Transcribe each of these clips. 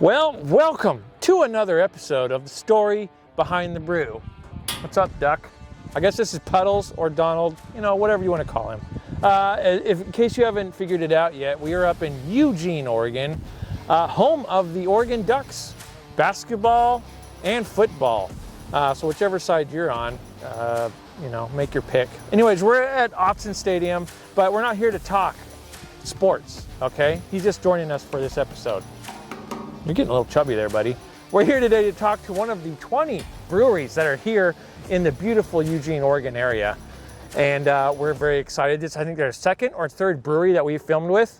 Well, welcome to another episode of the Story Behind the Brew. What's up, Duck? I guess this is Puddles or Donald, whatever you want to call him. In case you haven't figured it out yet, we are up in Eugene, Oregon, home of the Oregon Ducks, basketball and football. So whichever side you're on, make your pick. Anyways, we're at Autzen Stadium, but we're not here to talk sports, okay? He's just joining us for this episode. You're getting a little chubby there, buddy. We're here today to talk to one of the 20 breweries that are here in the beautiful Eugene, Oregon area. And we're very excited. I think their second or third brewery that we filmed with.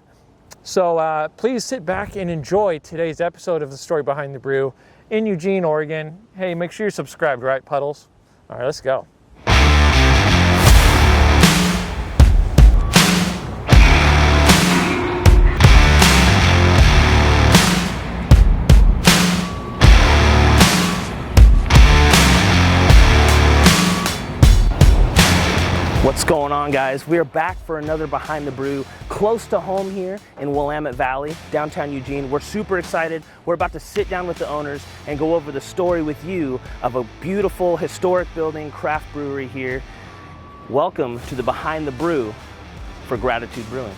So please sit back and enjoy today's episode of The Story Behind the Brew in Eugene, Oregon. Hey, make sure you're subscribed, right, Puddles? All right, let's go. What's going on, guys? We are back for another Behind the Brew, close to home here in Willamette Valley, downtown Eugene. We're super excited. We're about to sit down with the owners and go over the story with you of a beautiful, historic building, craft brewery here. Welcome to the Behind the Brew for Gratitude Brewing.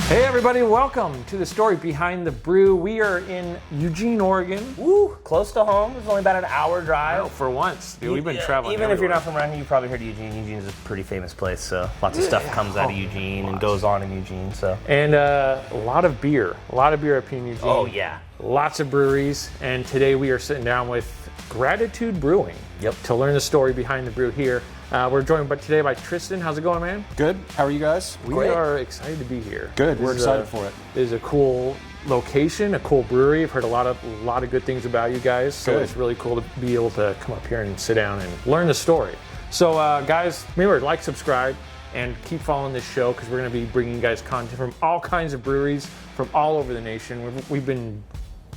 Hey everybody, welcome to the Story Behind the Brew. We are in Eugene, Oregon. Woo! Close to home. It's only about an hour drive. Oh, for once, dude, we've been traveling Even if you're not from around here, you probably heard of Eugene. Eugene is a pretty famous place, so lots of stuff comes out of Eugene and goes on in Eugene. So And a lot of beer up in Eugene. Oh yeah. Lots of breweries, and today we are sitting down with Gratitude Brewing. Yep. To learn the story behind the brew here. We're joined today by Tristan. How's it going, man? Good. How are you guys? We are excited to be here. Good. We're excited for it. This is a cool location, a cool brewery. I've heard a lot of good things about you guys. So Good. It's really cool to be able to come up here and sit down and learn the story. So guys, remember, like, subscribe, and keep following this show because we're going to be bringing you guys content from all kinds of breweries from all over the nation. We've been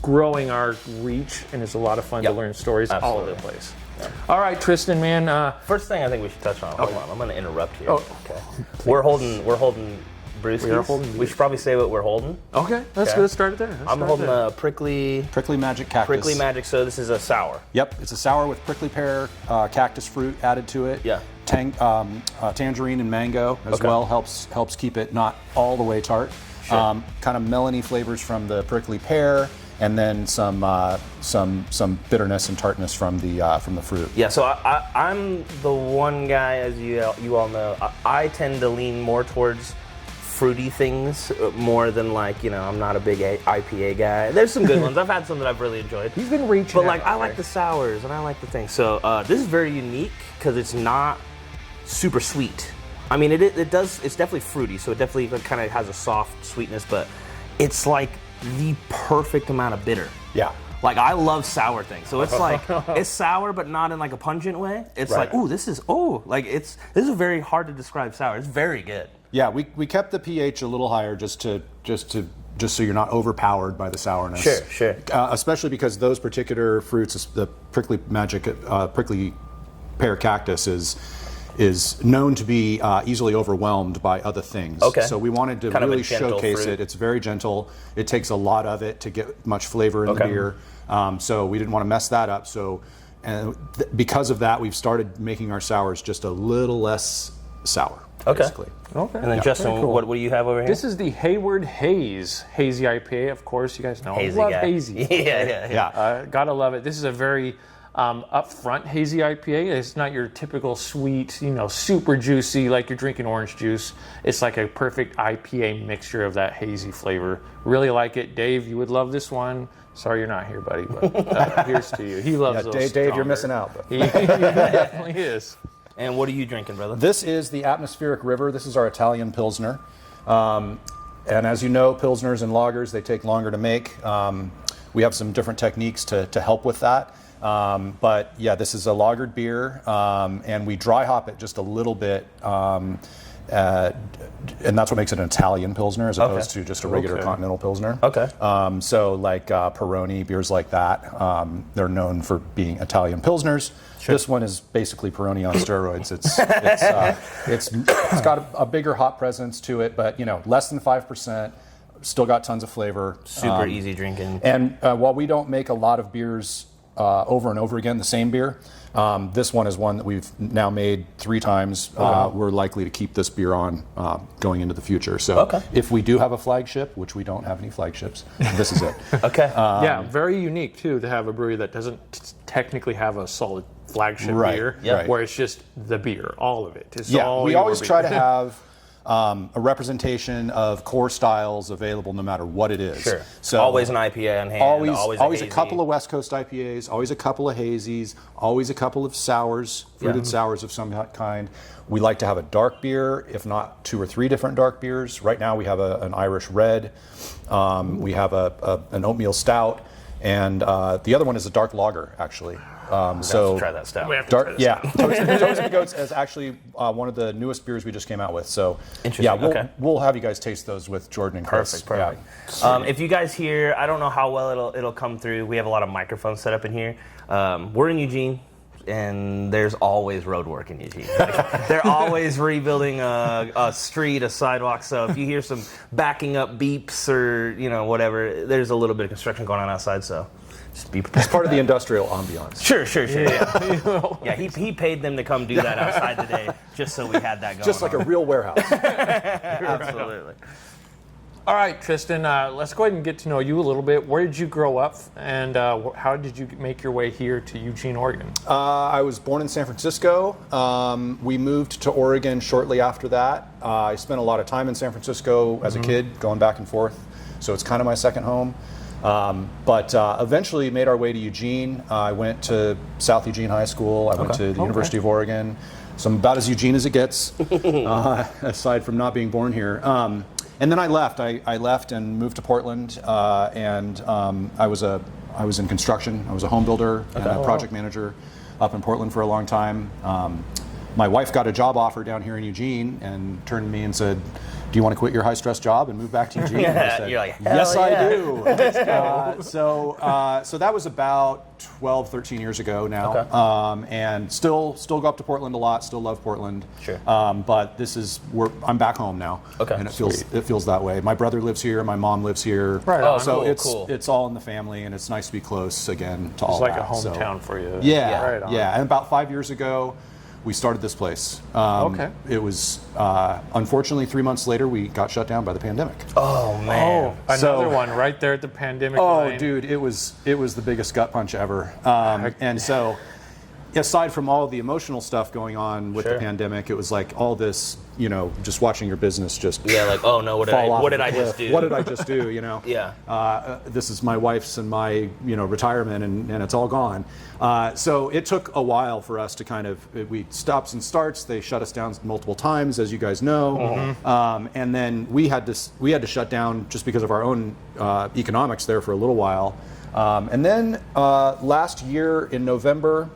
growing our reach, and it's a lot of fun to learn stories all over the place. Yeah. All right, Tristan, man. First thing I think we should touch on. Hold on, I'm going to interrupt here. Oh, okay. We're holding brewskis. We are holding We should probably say what we're holding. Okay, let's start it there. I'm holding a prickly Magic Cactus. Prickly Magic. So this is a sour. Yep. It's a sour with prickly pear, cactus fruit added to it. Yeah. Tangerine and mango as well helps keep it not all the way tart. Sure. Kind of melony flavors from the prickly pear, and then some bitterness and tartness from the fruit. Yeah, so I'm the one guy, as you all know, I tend to lean more towards fruity things more than I'm not a big IPA guy. There's some good ones. I've had some that I've really enjoyed. He's been reaching But out I like the sours and I like the things. So this is very unique because it's not super sweet. I mean, it's definitely fruity, so it definitely kind of has a soft sweetness, but it's like the perfect amount of bitter. Yeah. I love sour things. So it's it's sour, but not in a pungent way. It's this is a very hard to describe sour. It's very good. Yeah, we kept the pH a little higher just so you're not overpowered by the sourness. Sure. Especially because those particular fruits, the prickly pear cactus is known to be easily overwhelmed by other things. Okay. So we wanted to kind really showcase it. It's very gentle. It takes a lot of it to get much flavor in the beer. So we didn't want to mess that up. So because of that, we've started making our sours just a little less sour. Okay. Basically. Okay. And then Justin, cool. what do you have over here? This is the Hayward Hazy IPA, of course. You guys know I love guy. hazy. Yeah. Gotta love it. This is a very upfront hazy IPA. It's not your typical sweet, super juicy like you're drinking orange juice. It's like a perfect IPA mixture of that hazy flavor. Really like it. Dave, you would love this one. Sorry you're not here, buddy, but here's to you. He loves those Dave, you're missing out. But. He definitely is. And what are you drinking, brother? This is the Atmospheric River. This is our Italian Pilsner. And as you know, Pilsners and lagers, they take longer to make. We have some different techniques to help with that. But yeah, this is a lagered beer, and we dry hop it just a little bit. And that's what makes it an Italian Pilsner as opposed to just a regular continental Pilsner. Okay. So like Peroni, beers like that, they're known for being Italian Pilsners. Sure. This one is basically Peroni on steroids. It's got a bigger hop presence to it, but less than 5%. Still got tons of flavor. Super easy drinking. And while we don't make a lot of beers over and over again, the same beer, this one is one that we've now made 3 times. We're likely to keep this beer on going into the future. So if we do have a flagship, which we don't have any flagships, this is it. Yeah, very unique too to have a brewery that doesn't technically have a solid flagship beer, where it's just the beer, all of it. It's all we always try to have a representation of core styles available no matter what it is. Sure. So always an IPA on hand. Always a couple of West Coast IPAs. Always a couple of hazies. Always a couple of sours, fruited sours of some kind. We like to have a dark beer, if not 2 or 3 different dark beers. Right now we have an Irish Red. We have an oatmeal stout, and the other one is a dark lager, actually. So try that stout. Toast and the Goats is actually one of the newest beers we just came out with. So we'll have you guys taste those with Jordan and Chris. Perfect. Yeah. If you guys hear, I don't know how well it'll come through. We have a lot of microphones set up in here. We're in Eugene, and there's always road work in Eugene. They're always rebuilding a street, a sidewalk. So if you hear some backing up beeps or whatever, there's a little bit of construction going on outside. So. Just be prepared. It's part of the industrial ambiance. Sure. Yeah, he paid them to come do that outside today, just so we had that going. Just like a real warehouse. Absolutely. All right, Tristan, let's go ahead and get to know you a little bit. Where did you grow up, and how did you make your way here to Eugene, Oregon? I was born in San Francisco. We moved to Oregon shortly after that. I spent a lot of time in San Francisco as a kid, going back and forth, so it's kind of my second home. But eventually made our way to Eugene. I went to South Eugene High School. I went to the University of Oregon. So I'm about as Eugene as it gets, aside from not being born here. And then I left. I left and moved to Portland, and I was in construction. I was a home builder and a project manager up in Portland for a long time. My wife got a job offer down here in Eugene and turned to me and said, "Do you want to quit your high-stress job and move back to Eugene?" And I said, You're like, "Yes, I do." So that was about 12, 13 years ago now. And still go up to Portland a lot. Still love Portland. Sure. But I'm back home now. And it feels that way. My brother lives here. My mom lives here. Right. Oh, so cool. it's all in the family, and it's nice to be close again to all that. It's like a hometown for you. Yeah. Right on. Yeah. And about 5 years ago, we started this place. It was, unfortunately, 3 months later, we got shut down by the pandemic. Oh, man. Another one right there at the pandemic line. Oh, dude, it was the biggest gut punch ever. And so, aside from all the emotional stuff going on with the pandemic, it was like all this, just watching your business just like, oh no, what did I just do? What did I just do? This is my wife's and my retirement, and it's all gone. So it took a while for us to we stops and starts. They shut us down multiple times, as you guys know, and then we had to shut down just because of our own economics there for a little while, and then last year in November,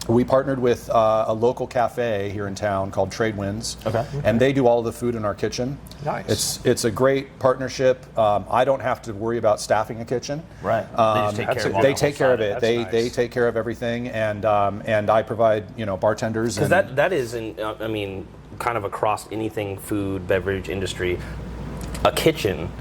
we partnered with a local cafe here in town called Trade Winds, and they do all of the food in our kitchen. Nice. It's a great partnership. I don't have to worry about staffing a kitchen. Right. They take care of it. They take care of everything, and I provide bartenders. Because that is, kind of across anything food, beverage industry, a kitchen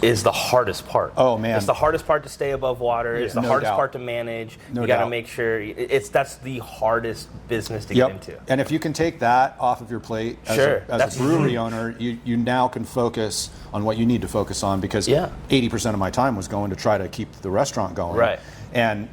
is the hardest part. Oh man, it's the hardest part to stay above water. It's the hardest part to manage. You got to make sure that's the hardest business to get into. And if you can take that off of your plate as a brewery owner, you now can focus on what you need to focus on, because 80% of my time was going to try to keep the restaurant going. Right. And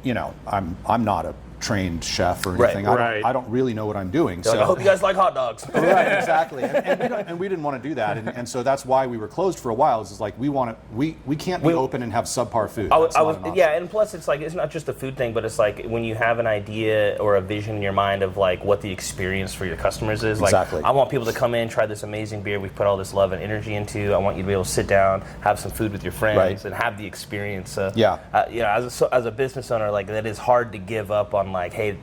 I'm not a trained chef or Right, anything. right. I don't really know what I'm doing. Like, I hope you guys like hot dogs. Right, exactly. And we didn't want to do that. And so that's why we were closed for a while. Is like we can't be open and have subpar food. That's not an option. Yeah, and plus it's like, it's not just a food thing, but it's like when you have an idea or a vision in your mind of like what the experience for your customers is. Like, Exactly. I want people to come in, try this amazing beer we've put all this love and energy into. I want you to be able to sit down, have some food with your friends, Right. and have the experience. Yeah. You know, as a business owner, like that is hard to give up on. Like, hey,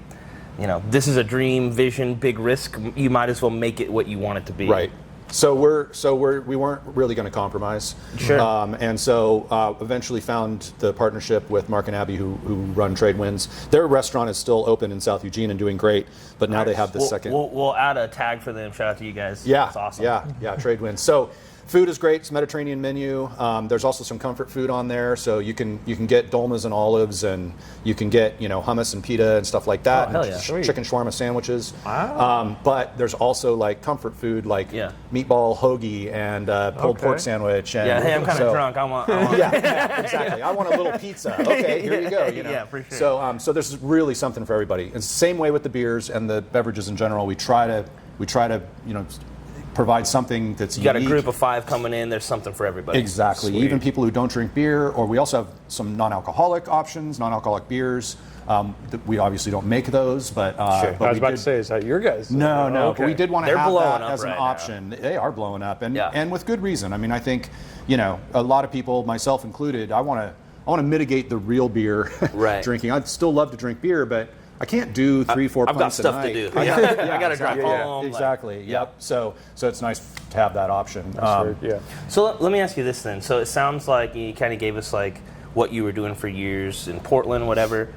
you know, this is a dream, vision, big risk. You might as well make it what you want it to be. Right. So we weren't really going to compromise. Sure. And so eventually found the partnership with Mark and Abby who run Trade Winds. Their restaurant is still open in South Eugene and doing great, but now they have the second. We'll add a tag for them. Shout out to you guys. Yeah. That's awesome. Yeah. Trade Winds. So food is great. It's a Mediterranean menu. There's also some comfort food on there, so you can get dolmas and olives, and you can get hummus and pita and stuff like that. Oh, hell and yeah. Sweet. Chicken shawarma sandwiches. Wow. But there's also like comfort food like meatball hoagie and pulled pork sandwich. And, Yeah, hey, I'm kind of drunk. I want yeah, exactly. I want a little pizza. Okay, here you go. Yeah, for sure. So there's really something for everybody. It's the same way with the beers and the beverages in general. We try to provide something that's You got unique. a group of 5 coming in, there's something for everybody. Exactly. Sweet. Even people who don't drink beer, or we also have some non-alcoholic options, non-alcoholic beers. We obviously don't make those, but Sure. I was about to say, is that your guys? No, Okay. but we did want to They're have blowing that up as an right now. option. They are blowing up, and with good reason. I mean, I think a lot of people, myself included, I want to mitigate the real beer drinking. I'd still love to drink beer, but I can't do 3-4 I've got pints a stuff to night. do. I got to drive home. Exactly. Yep. So it's nice to have that option. Yeah. So let me ask you this then. So it sounds like you kind of gave us like what you were doing for years in Portland, whatever.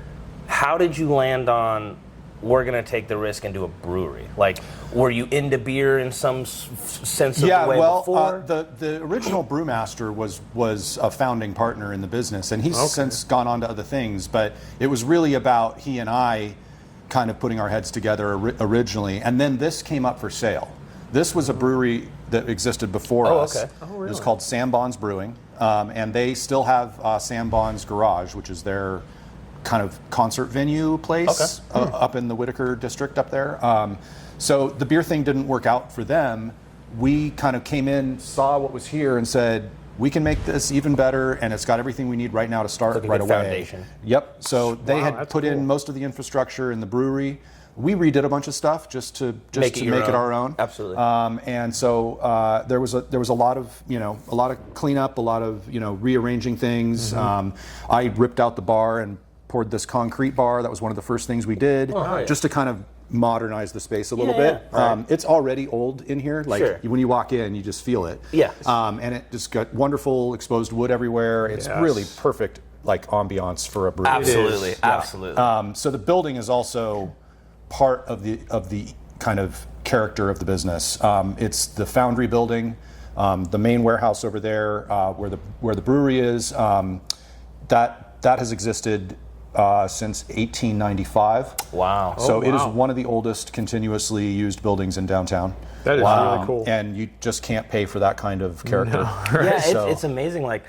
How did you land on, we're going to take the risk and do a brewery? Like, were you into beer in some sense of the way before? The original brewmaster was a founding partner in the business, and he's since gone on to other things. But it was really about he and I kind of putting our heads together originally, and then this came up for sale. This was a brewery that existed before us. Okay. It was called Sam Bond's Brewing, and they still have Sam Bond's Garage, which is their kind of concert venue place up in the Whitaker district up there. So the beer thing didn't work out for them. We kind of came in, saw what was here, and said, we can make this even better, and it's got everything we need right now to start right away. Foundation. Yep. So they had that's put in cool. most of the infrastructure in the brewery. We redid a bunch of stuff just to make it our own. Absolutely. And so there was a lot of cleanup, a lot of rearranging things. I ripped out the bar and poured this concrete bar. That was one of the first things we did, just to kind of modernize the space a little bit. It's already old in here. Like when you walk in, you just feel it. Yeah. And it just got wonderful exposed wood everywhere. It's really perfect, like ambiance for a brewery. Absolutely, absolutely. So the building is also part of the kind of character of the business. It's the foundry building, the main warehouse over there, where the brewery is. That has existed since 1895. Wow. So it is one of the oldest continuously used buildings in downtown. That is really cool. And you just can't pay for that kind of character. Yeah, it's amazing. Like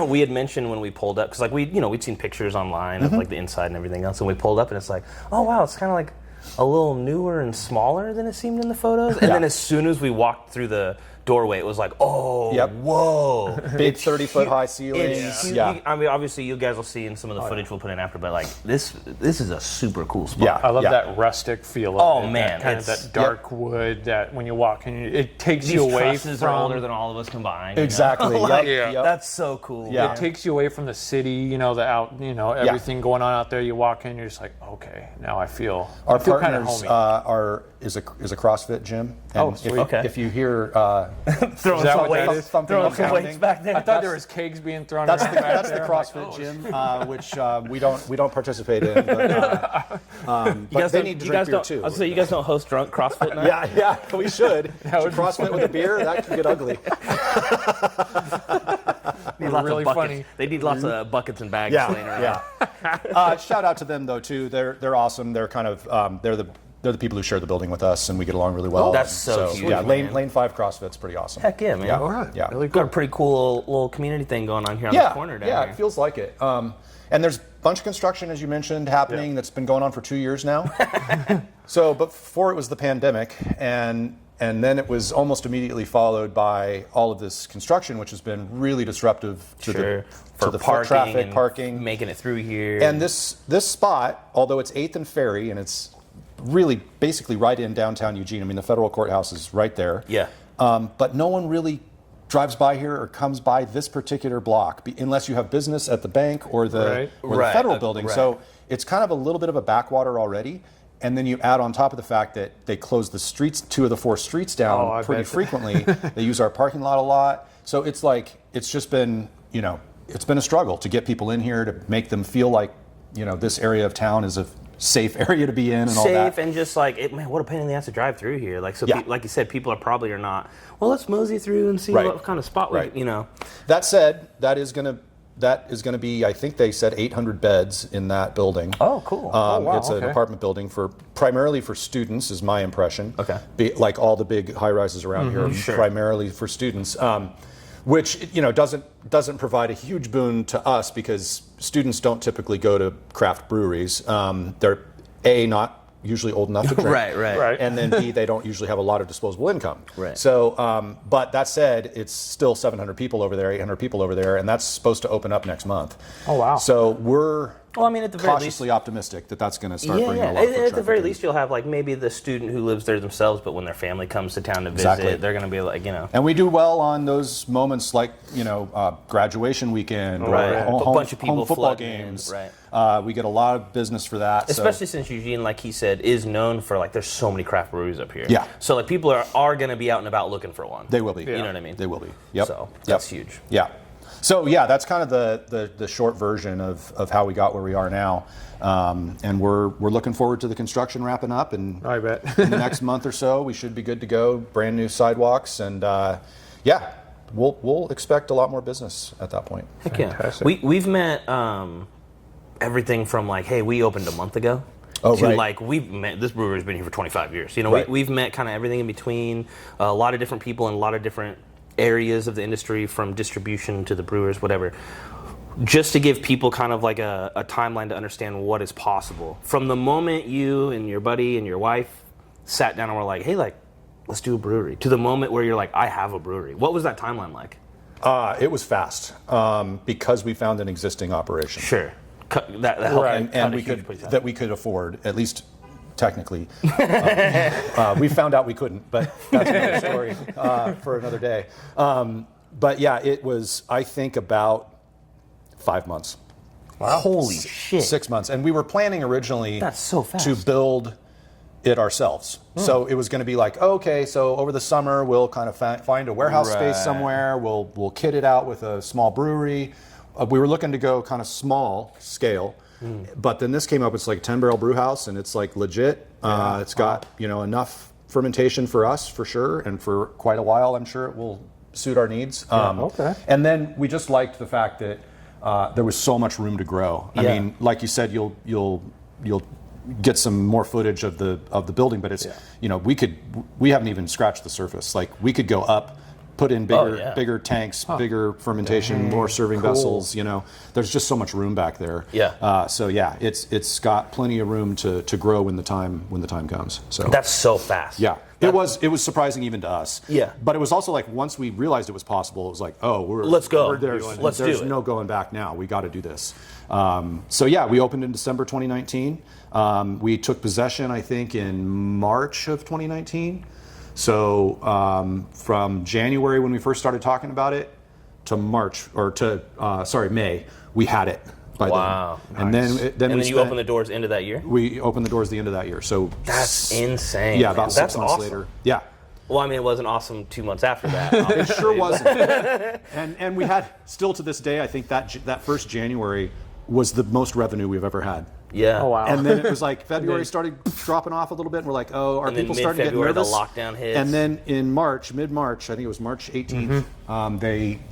we had mentioned when we pulled up, because like we'd seen pictures online of like the inside and everything else, and we pulled up and it's like, oh wow, it's kind of like a little newer and smaller than it seemed in the photos. And then as soon as we walked through the doorway, it was like, whoa. Big 30-foot high ceilings. It's huge. I mean, obviously, you guys will see in some of the footage we'll put in after, but like this is a super cool spot. Yeah. I love that rustic feel of it. Man, Kind of that dark wood that when you walk in, it takes you These away trusses from... are older than all of us combined. Exactly. Like, Yep. That's so cool. Yeah. It takes you away from the city, everything going on out there. You walk in, you're just like, okay, now I feel Our kind of partners homey. is a CrossFit gym. And sweet. If you hear Throwing that some what that weights, is? throwing some weights back there. I thought there was kegs being thrown that's around the back there. CrossFit gym, which we don't participate in. But they need to drink beer too. I was say you guys don't host drunk CrossFit night. Yeah, we should. CrossFit with a beer, that could get ugly. Need lots really of buckets. funny. They need lots of buckets and bags laying around. Shout out to them though too. They're awesome. They're kind of they're they're the people who share the building with us, and we get along really well. That's so huge, Yeah, man. Lane 5 CrossFit's pretty awesome. Heck yeah, man. Yeah, All right. yeah. Really Got cool. a pretty cool little community thing going on here on the corner down yeah, here. it feels like it. And there's a bunch of construction, as you mentioned, happening that's been going on for 2 years now. So, but before it was the pandemic, and then it was almost immediately followed by all of this construction, which has been really disruptive to the foot traffic, parking, making it through here. And this spot, although it's 8th and Ferry, and it's really basically right in downtown Eugene. I mean, the federal courthouse is right there. Yeah. But no one really drives by here or comes by this particular block unless you have business at the bank or the federal building. Right. So it's kind of a little bit of a backwater already. And then you add on top of the fact that they close the streets, 2 of the 4 streets down pretty frequently. They use our parking lot a lot. So it's like, it's just been, it's been a struggle to get people in here, to make them feel like, this area of town is a safe area to be in and all that. Safe and just like, man, what a pain in the ass to drive through here. Like, so like you said, people are not, well, let's mosey through and see what kind of spot we, That said, that is going to be, I think they said 800 beds in that building. Oh, cool. It's an apartment building primarily for students, is my impression. Okay. Like all the big high rises around here, primarily for students, which doesn't provide a huge boon to us because students don't typically go to craft breweries. They're not usually old enough to drink. Right. And then B, they don't usually have a lot of disposable income. Right. So, but that said, it's still 700 people over there, 800 people over there, and that's supposed to open up next month. Oh, wow. So we're at the very cautiously optimistic that that's going to start bringing a lot of foot At the traffic very in. least, you'll have like maybe the student who lives there themselves, but when their family comes to town to visit, they're going to be like, And we do well on those moments like, graduation weekend or a bunch of people home football flooding in, games. right. We get a lot of business for that. Especially since Eugene, like he said, is known for like there's so many craft breweries up here. Yeah. So like people are going to be out and about looking for one. They will be. You know what I mean? They will be. Yep. So that's huge. Yeah. So yeah, that's kind of the short version of how we got where we are now. And we're looking forward to the construction wrapping up, and I bet. in the next month or so we should be good to go. Brand new sidewalks, and we'll expect a lot more business at that point. Heck yeah. We've met everything from like, hey, we opened a month ago. Like we've met, this brewery's been here for 25 years. We've met kind of everything in between, a lot of different people in a lot of different areas of the industry, from distribution to the brewers, whatever. Just to give people kind of like a timeline to understand what is possible. From the moment you and your buddy and your wife sat down and were like, hey, like, let's do a brewery, to the moment where you're like, I have a brewery. What was that timeline like? It was fast because we found an existing operation. Sure. That helped. And we could afford, at least technically. We found out we couldn't, but that's another story for another day. But yeah, it was, I think, about 5 months. Wow. Holy shit. 6 months. And we were planning originally That's so fast. to build it ourselves. So it was going to be like, okay, so over the summer we'll kind of find a warehouse space somewhere. We'll kit it out with a small brewery. We were looking to go kind of small scale. But then this came up. It's like a 10-barrel brew house, and it's like legit. It's got enough fermentation for us for sure, and for quite a while I'm sure it will suit our needs. And then we just liked the fact that there was so much room to grow. I mean, like you said, you'll get some more footage of the building, but it's we haven't even scratched the surface. Like we could go up, put in bigger tanks, bigger fermentation, more serving vessels. There's just so much room back there. It's got plenty of room to grow when the time comes. So that's so fast. Yeah. It was surprising even to us. Yeah. But it was also like once we realized it was possible, it was like, let's go. There's no going back now. We got to do this. We opened in December 2019. We took possession, I think, in March of 2019. So from January when we first started talking about it to May, we had it. Wow. And nice. then you opened the doors into that year? We opened the doors the end of that year. So that's insane. Yeah, about 6 months awesome. later. Yeah. Well, I mean, it wasn't awesome 2 months after that. It sure wasn't. And we had, still to this day, I think that first January was the most revenue we've ever had. Yeah. Oh, wow. And then it was like February started dropping off a little bit, and we're like, are people starting to get nervous? The lockdown hits. And then in mid-March, I think it was March 18th,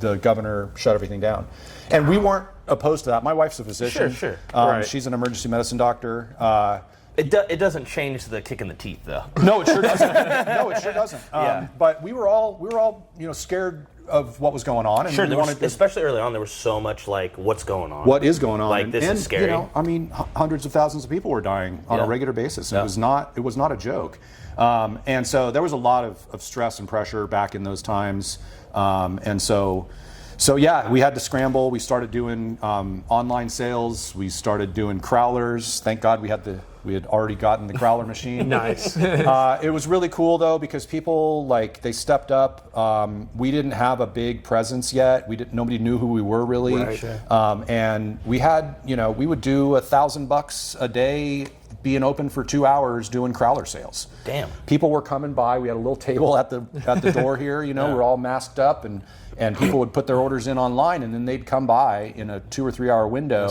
the governor shut everything down. And we weren't opposed to that. My wife's a physician. Sure. She's an emergency medicine doctor. It doesn't change the kick in the teeth, though. No, it sure doesn't. No, it sure doesn't. Yeah. But we were all scared of what was going on, and Sure, we wanted to, especially early on, there was so much like, what's going on? what is going on? Like, this and, is scary. Hundreds of thousands of people were dying on a regular basis. Yeah. It was not a joke. And so there was a lot of stress and pressure back in those times. And so yeah, we had to scramble. We started doing online sales. We started doing crowlers. Thank God we had already gotten the crowler machine. Nice. It was really cool though, because people they stepped up. We didn't have a big presence yet. Nobody knew who we were really. Right, sure. And we had, we would do $1,000 a day being open for 2 hours doing crowler sales. Damn. People were coming by. We had a little table at the door here, we're all masked up, and people would put their orders in online, and then they'd come by in a 2 or 3 hour window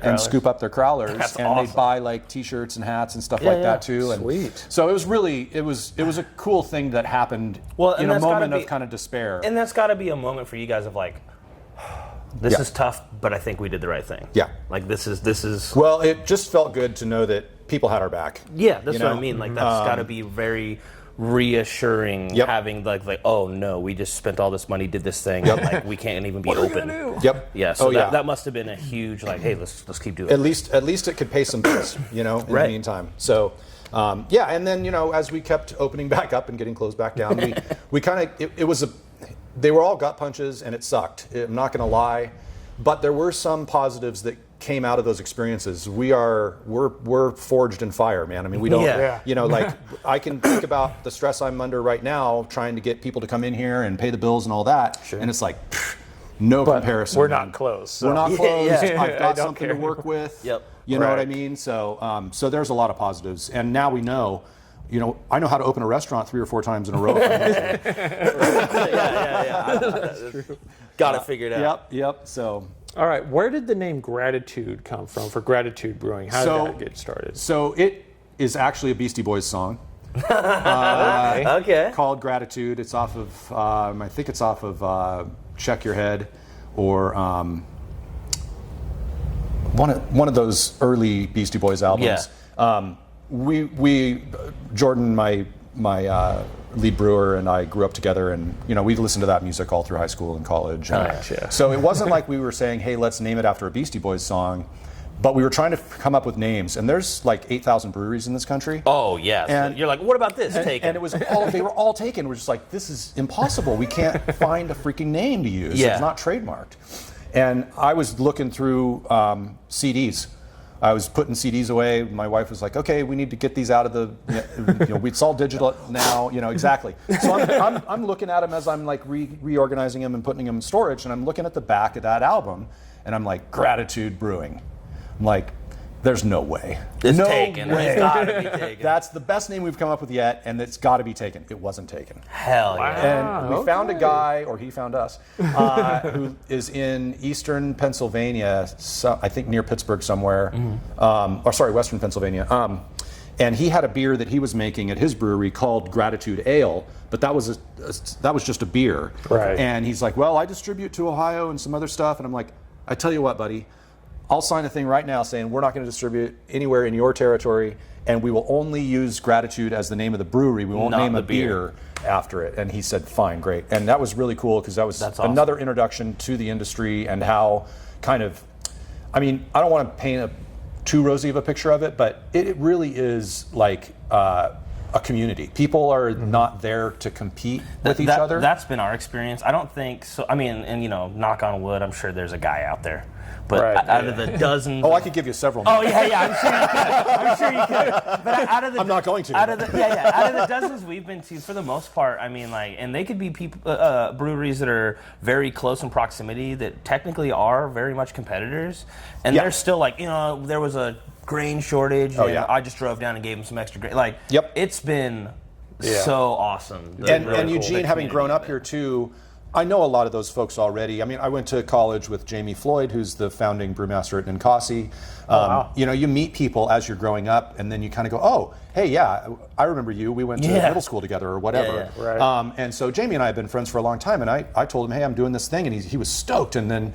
and scoop up their crowlers. and That's and awesome. they'd buy t-shirts and hats and stuff like that too. And Sweet. so it was a cool thing that happened in a moment of kind of despair. And that's got to be a moment for you guys of like, this is tough, but I think we did the right thing. Yeah. Like this is. Well, it just felt good to know that people had our back. Yeah, that's what I mean. Like that's got to be very reassuring. Yep. Having like, oh no, we just spent all this money, did this thing, and like we can't even be open. Yep. Yeah. So that must have been a huge hey, let's keep doing it. At least it could pay some bills, in the meantime. So. And then as we kept opening back up and getting closed back down, we kind of they were all gut punches and it sucked. I'm not going to lie, but there were some positives that came out of those experiences. We're forged in fire, man. I mean, we don't, I can think about the stress I'm under right now, trying to get people to come in here and pay the bills and all that, and it's like. No comparison. We're not close. So. We're not closed. Yeah. I've got something to work with. Yep. You know what I mean? So, so there's a lot of positives, and now we know. I know how to open a restaurant 3 or 4 times in a row. Yeah. That's true. Got it figured out. Yep. So. All right, where did the name Gratitude come from for Gratitude Brewing? How did that get started? So it is actually a Beastie Boys song. Okay. Called Gratitude. It's off of, I think it's off of Check Your Head, or one of those early Beastie Boys albums. Yeah. We Jordan, my lead brewer, and I grew up together, and we listened to that music all through high school and college. And so it wasn't like we were saying, hey, let's name it after a Beastie Boys song, but we were trying to come up with names. And there's like 8,000 breweries in this country. Oh yeah. And you're like, what about this? Taken. And it was they were all taken. We're just like, this is impossible. We can't find a freaking name to use. Yeah. It's not trademarked. And I was looking through CDs. I was putting CDs away. My wife was like, okay, we need to get these out of the, it's all digital now, exactly. So I'm looking at them as I'm like reorganizing them and putting them in storage, and I'm looking at the back of that album, and I'm like, Gratitude Brewing. I'm like, there's no way. It's no taken. way. It's gotta be taken. That's the best name we've come up with yet, and it's got to be taken. It wasn't taken. Hell yeah. And we found a guy, or he found us, who is in eastern Pennsylvania, I think near Pittsburgh somewhere, western Pennsylvania. And he had a beer that he was making at his brewery called Gratitude Ale, but that was just a beer. Right. And he's like, well, I distribute to Ohio and some other stuff, and I'm like, I tell you what, buddy. I'll sign a thing right now saying we're not going to distribute anywhere in your territory, and we will only use Gratitude as the name of the brewery. We won't name a beer after it. And he said, fine, great. And that was really cool, because that was another introduction to the industry, and how kind of, I don't want to paint too rosy of a picture of it, but it really is like a community. People are not there to compete with each other. That's been our experience. I don't think so. And knock on wood, I'm sure there's a guy out there. But out of the dozens... I could give you several. Oh, I'm sure you could. But out of the... I'm not going to. Out of the dozens we've been to, for the most part, and they could be breweries that are very close in proximity that technically are very much competitors. And they're still like, there was a grain shortage, and I just drove down and gave them some extra grain. It's been so awesome. And Eugene, having grown up here too, I know a lot of those folks already. I went to college with Jamie Floyd, who's the founding brewmaster at Ninkasi. Wow. You meet people as you're growing up, and then you kind of go, oh, hey, yeah, I remember you. We went to middle school together or whatever. Yeah. Right. And so Jamie and I have been friends for a long time, and I told him, hey, I'm doing this thing, and he was stoked. And then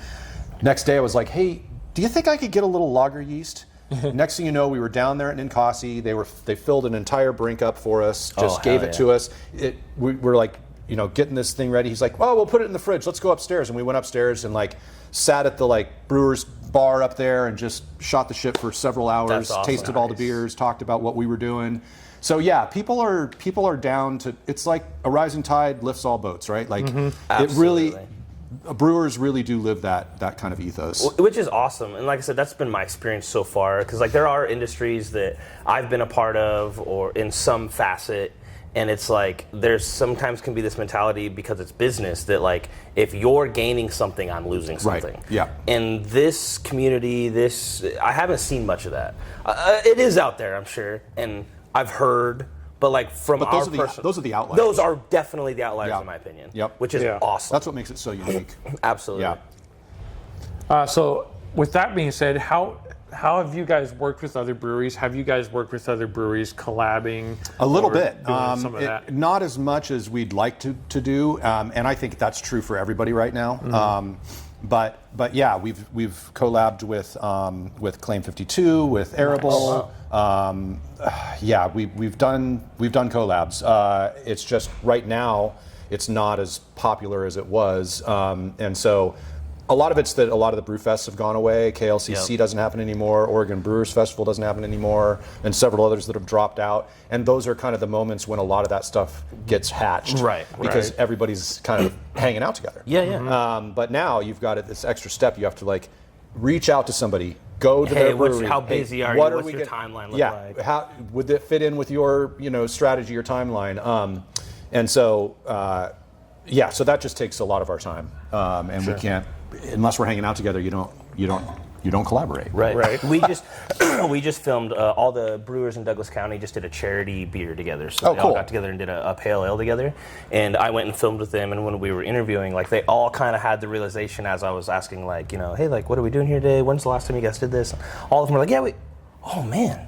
next day I was like, hey, do you think I could get a little lager yeast? Next thing you know, we were down there at Ninkasi. They filled an entire brink up for us, just gave it to us. We're like, you know, getting this thing ready. He's like, oh, we'll put it in the fridge. Let's go upstairs. And we went upstairs and like sat at the like brewer's bar up there and just shot the shit for several hours, Awesome. tasted all the beers, talked about what we were doing. So yeah, people are down to, it's like a rising tide lifts all boats, right? Like it really, brewers really do live that kind of ethos. Which is awesome. And like I said, that's been my experience so far. Because like there are industries that I've been a part of or in some facet, and it's like there's sometimes can be this mentality because it's business that like if you're gaining something, I'm losing something. Right. Yeah. In this community, I haven't seen much of that. It is out there, I'm sure, and I've heard. But like from those are the outliers. Those are definitely the outliers in my opinion. Yep. Which is awesome. That's what makes it so unique. Absolutely. Yeah. So with that being said, how have you guys worked with other breweries? Have you guys worked with other breweries collabing? A little bit. Some of that? Not as much as we'd like to do, and I think that's true for everybody right now. But yeah, we've collabed with Claim 52, with Arable. Yeah, we've done collabs. It's just right now it's not as popular as it was, and so a lot of it's that a lot of the brew fests have gone away. KLCC doesn't happen anymore. Oregon Brewers Festival doesn't happen anymore, and several others that have dropped out. And those are kind of the moments when a lot of that stuff gets hatched, because everybody's kind of hanging out together. But now you've got this extra step. You have to like reach out to somebody. Go to their brewery. How busy are you? What's your timeline look like? How would it fit in with your strategy or timeline? And so so that just takes a lot of our time, and we can't unless we're hanging out together. You don't collaborate. Right. We just filmed all the brewers in Douglas County just did a charity beer together. So they all got together and did a pale ale together. And I went and filmed with them. And when we were interviewing, like they all kind of had the realization as I was asking, like, you know, hey, like, what are we doing here today? When's the last time you guys did this? All of them were like, oh man,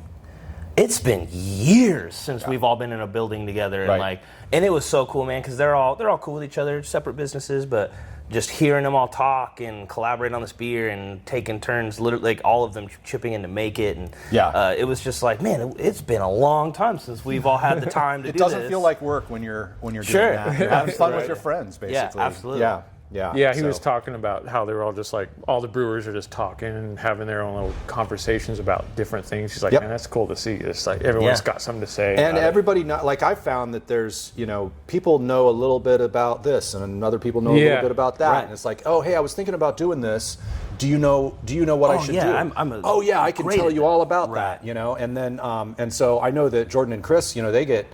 it's been years since we've all been in a building together. And and it was so cool, man, because they're all cool with each other, separate businesses, but just hearing them all talk and collaborate on this beer and taking turns, literally like all of them chipping in to make it, and it was just like, man, it's been a long time since we've all had the time to do this. It doesn't feel like work when you're doing that. You're having fun with your friends, basically. Yeah, absolutely. Yeah, he was talking about how they were all just like, all the brewers are just talking and having their own little conversations about different things. He's like, man, that's cool to see. It's like everyone's got something to say. And everybody, like I found that there's, people know a little bit about this and other people know a little bit about that. And it's like, oh, hey, I was thinking about doing this. Do you know what I should do? I can tell you all about that, And then, and so I know that Jordan and Chris, they get,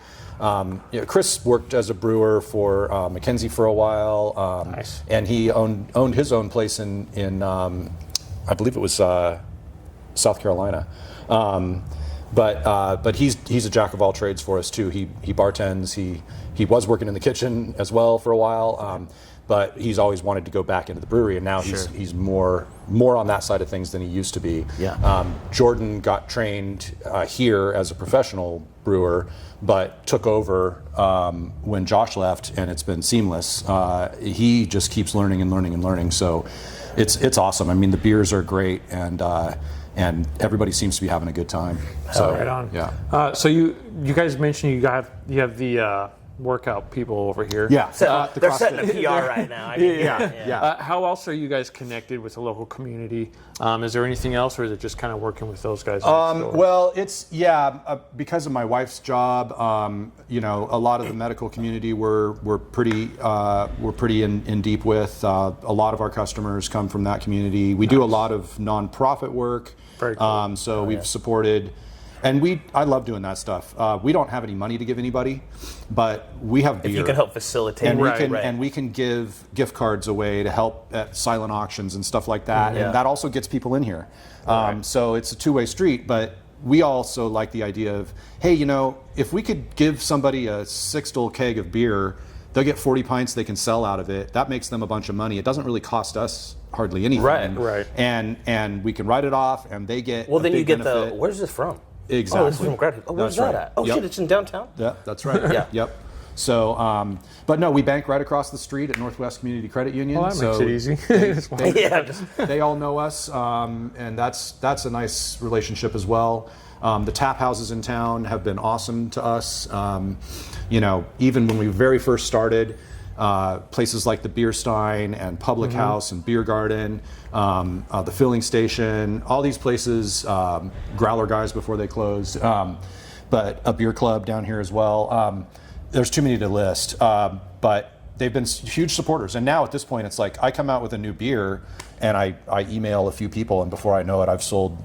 Chris worked as a brewer for McKenzie for a while, and he owned his own place in I believe it was South Carolina. But he's a jack of all trades for us too. He bartends. He was working in the kitchen as well for a while. But he's always wanted to go back into the brewery, and now he's more on that side of things than he used to be. Jordan got trained here as a professional brewer, but took over when Josh left, and it's been seamless. He just keeps learning and learning and learning. So it's awesome. I mean, the beers are great, and everybody seems to be having a good time. So right on. Yeah. So you guys mentioned you have the workout people over here. Yeah. They're setting a PR right now. How else are you guys connected with the local community? Is there anything else, or is it just kind of working with those guys? Well, it's because of my wife's job. A lot of the medical community we're pretty in deep with. A lot of our customers come from that community. We do a lot of nonprofit work. Very cool. So we've supported. And I love doing that stuff. We don't have any money to give anybody, but we have beer. If you can help facilitate, and we can give gift cards away to help at silent auctions and stuff like that, and that also gets people in here. So it's a two-way street. But we also like the idea of, hey, if we could give somebody a 6-stall keg of beer, they'll get 40 pints they can sell out of it. That makes them a bunch of money. It doesn't really cost us hardly anything. Right. And we can write it off, and they get. Well, then you get benefit. where's this from? Exactly. Oh, this is from Gratitude. Oh, where's that at? Oh, shit, it's in downtown? Yeah, that's right. Yeah. Yep. So, but no, we bank right across the street at Northwest Community Credit Union. Well, that so makes it easy. they all know us, and that's a nice relationship as well. The tap houses in town have been awesome to us. Even when we very first started, places like the Beer Stein and Public House and Beer Garden, the filling station, all these places, Growler Guys before they closed, but a beer club down here as well. There's too many to list, but they've been huge supporters. And now at this point, it's like I come out with a new beer and I email a few people, and before I know it, I've sold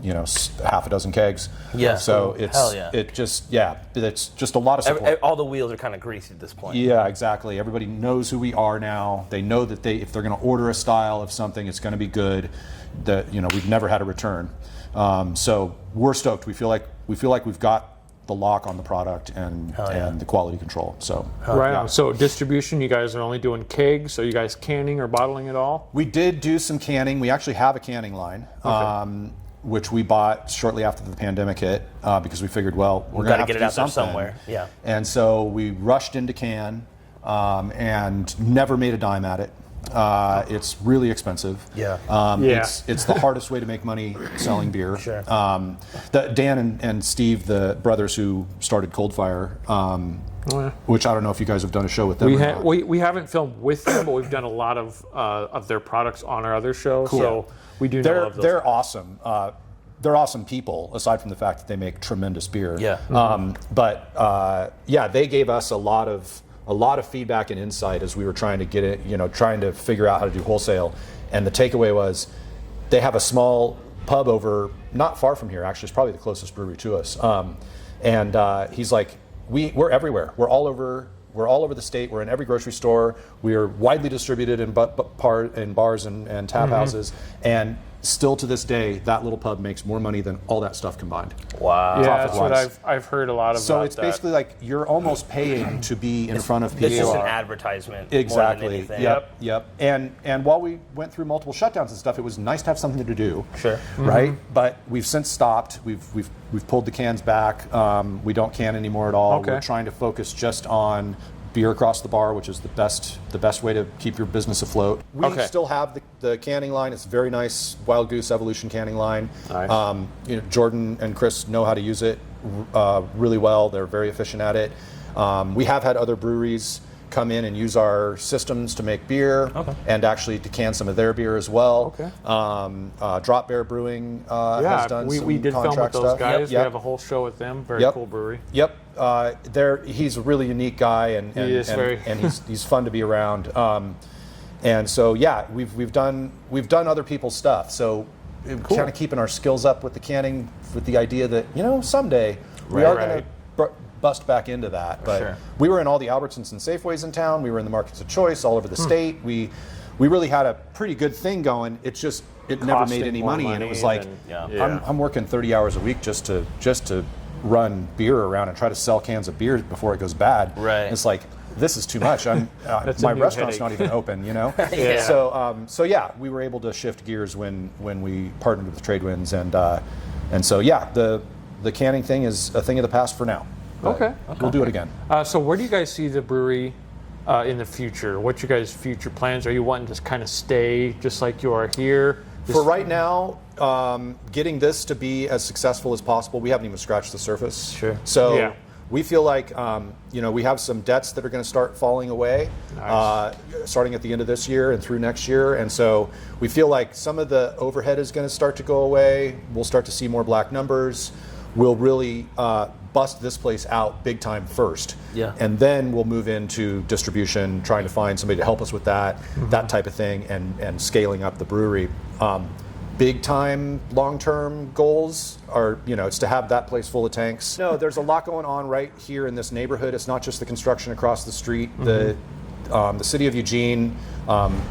half a dozen kegs. Yeah. So it's it's just a lot of support. All the wheels are kind of greasy at this point. Yeah, exactly. Everybody knows who we are now. They know that if they're going to order a style of something, it's going to be good. That we've never had a return. So we're stoked. We feel like we've got the lock on the product and the quality control. So right on. So distribution, you guys are only doing kegs. Are you guys canning or bottling at all? We did do some canning. We actually have a canning line, which we bought shortly after the pandemic hit because we figured, well, we're going to have to get it out there somewhere. Yeah. And so we rushed into can and never made a dime at it. It's really expensive. Yeah. It's the hardest way to make money selling beer. Sure. Dan and Steve, the brothers who started Cold Fire, which I don't know if you guys have done a show with them. We haven't filmed with them, but we've done a lot of their products on our other show. Cool. So we do know of those. They're awesome. They're awesome people, aside from the fact that they make tremendous beer. Yeah. They gave us a lot of feedback and insight as we were trying to get it, trying to figure out how to do wholesale. And the takeaway was they have a small pub over not far from here, actually. It's probably the closest brewery to us. He's like, we're everywhere. We're all over the state. We're in every grocery store. We are widely distributed in bars and tap houses. And still to this day, that little pub makes more money than all that stuff combined. Wow. Yeah, that's what I've heard a lot of. So it's basically like you're almost paying to be in front of people. It's just an advertisement. Exactly. More than anything. Yep. And while we went through multiple shutdowns and stuff, it was nice to have something to do. Sure. Right. But we've since stopped. We've pulled the cans back. We don't can anymore at all. Okay. We're trying to focus just on beer across the bar, which is the best way to keep your business afloat. We still have the canning line. It's a very nice Wild Goose Evolution canning line. Nice. Jordan and Chris know how to use it really well. They're very efficient at it. We have had other breweries come in and use our systems to make beer and actually to can some of their beer as well. Drop Bear Brewing has done some we did film with those stuff. guys. We have a whole show with them. Very cool brewery. Yep. He's a really unique guy, and he's fun to be around. And so we've done other people's stuff. So kind of keeping our skills up with the canning, with the idea that someday we are going to bust back into that. But we were in all the Albertsons and Safeways in town. We were in the markets of choice all over the state. We really had a pretty good thing going. It never made any money, and it was like I'm working 30 hours a week just to run beer around and try to sell cans of beer before it goes bad. Right. It's like, this is too much. My restaurant's not even open, So we were able to shift gears when we partnered with Tradewinds, and so the canning thing is a thing of the past for now. Okay. We'll do it again. So where do you guys see the brewery in the future? What's your guys' future plans? Are you wanting to kind of stay just like you are here? For right now, getting this to be as successful as possible, we haven't even scratched the surface. Sure. So we feel like we have some debts that are going to start falling away, starting at the end of this year and through next year. And so we feel like some of the overhead is going to start to go away. We'll start to see more black numbers. We'll really bust this place out big time first. Yeah. And then we'll move into distribution, trying to find somebody to help us with that type of thing, and scaling up the brewery. Big time, long term goals are, it's to have that place full of tanks. No, there's a lot going on right here in this neighborhood. It's not just the construction across the street. The city of Eugene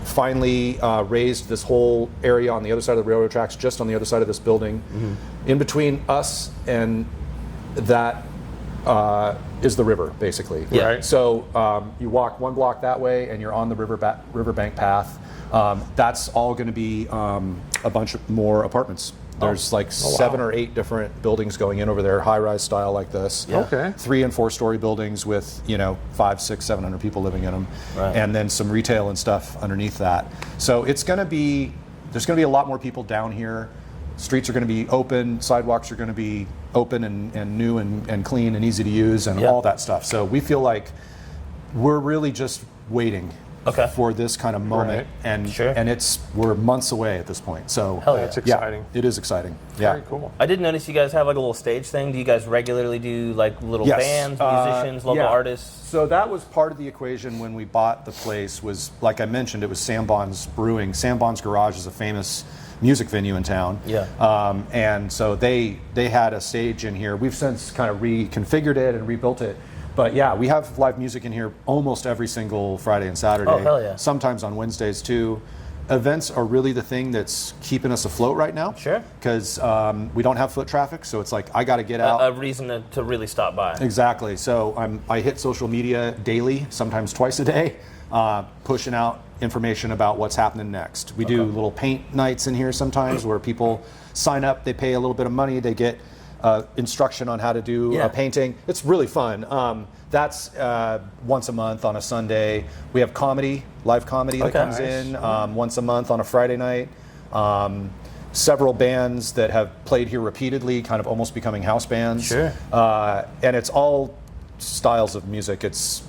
finally raised this whole area on the other side of the railroad tracks, just on the other side of this building. In between us and that is the river, basically. Yeah. Right? So you walk one block that way and you're on the riverbank path. That's all going to be a bunch of more apartments. There's like 7 or 8 different buildings going in over there, high-rise style like this. Yeah. Okay. 3 and 4 story buildings with 5, 6, 700 people living in them, and then some retail and stuff underneath that. So there's going to be a lot more people down here. Streets are going to be open, sidewalks are going to be open and new and clean and easy to use and all that stuff. So we feel like we're really just waiting for this kind of moment, and we're months away at this point. So it's exciting. Yeah, it is exciting. Very cool. I did notice you guys have like a little stage thing. Do you guys regularly do like little bands, musicians, local artists? So that was part of the equation when we bought the place. Was like I mentioned, it was Sambon's Brewing. Sambon's Garage is a famous music venue in town. And so they had a stage in here. We've since kind of reconfigured it and rebuilt it. But yeah, we have live music in here almost every single Friday and Saturday. Oh, hell yeah. Sometimes on Wednesdays too. Events are really the thing that's keeping us afloat right now. Sure. Because we don't have foot traffic, so it's like I got to get out. A reason to really stop by. Exactly. So I hit social media daily, sometimes twice a day, pushing out information about what's happening next. We do little paint nights in here sometimes where people sign up, they pay a little bit of money, they get instruction on how to do a painting. It's really fun. That's once a month on a Sunday. We have live comedy that comes in once a month on a Friday night. Several bands that have played here repeatedly, kind of almost becoming house bands. Sure. And it's all styles of music. It's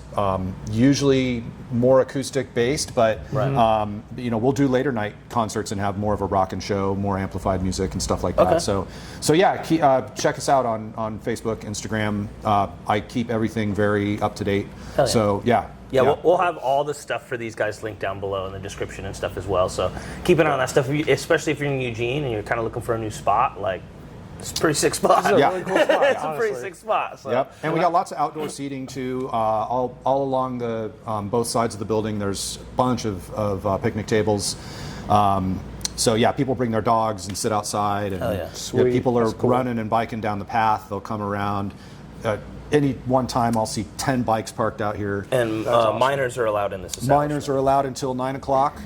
usually more acoustic based, but we'll do later night concerts and have more of a rockin' show, more amplified music and stuff like that. So yeah, check us out on Facebook, Instagram. I keep everything very up to date. So yeah. We'll have all the stuff for these guys linked down below in the description and stuff as well. So keep an eye on that stuff, especially if you're in Eugene and you're kind of looking for a new spot. Like, it's a pretty sick spot. It's a really cool spot, it's a pretty sick spot. So. Yep, and we got lots of outdoor seating too. All along the both sides of the building. There's a bunch of picnic tables. So yeah, people bring their dogs and sit outside, and if people are running and biking down the path, they'll come around. Any one time, I'll see 10 bikes parked out here. And minors are allowed in this establishment. Minors are allowed until 9 o'clock,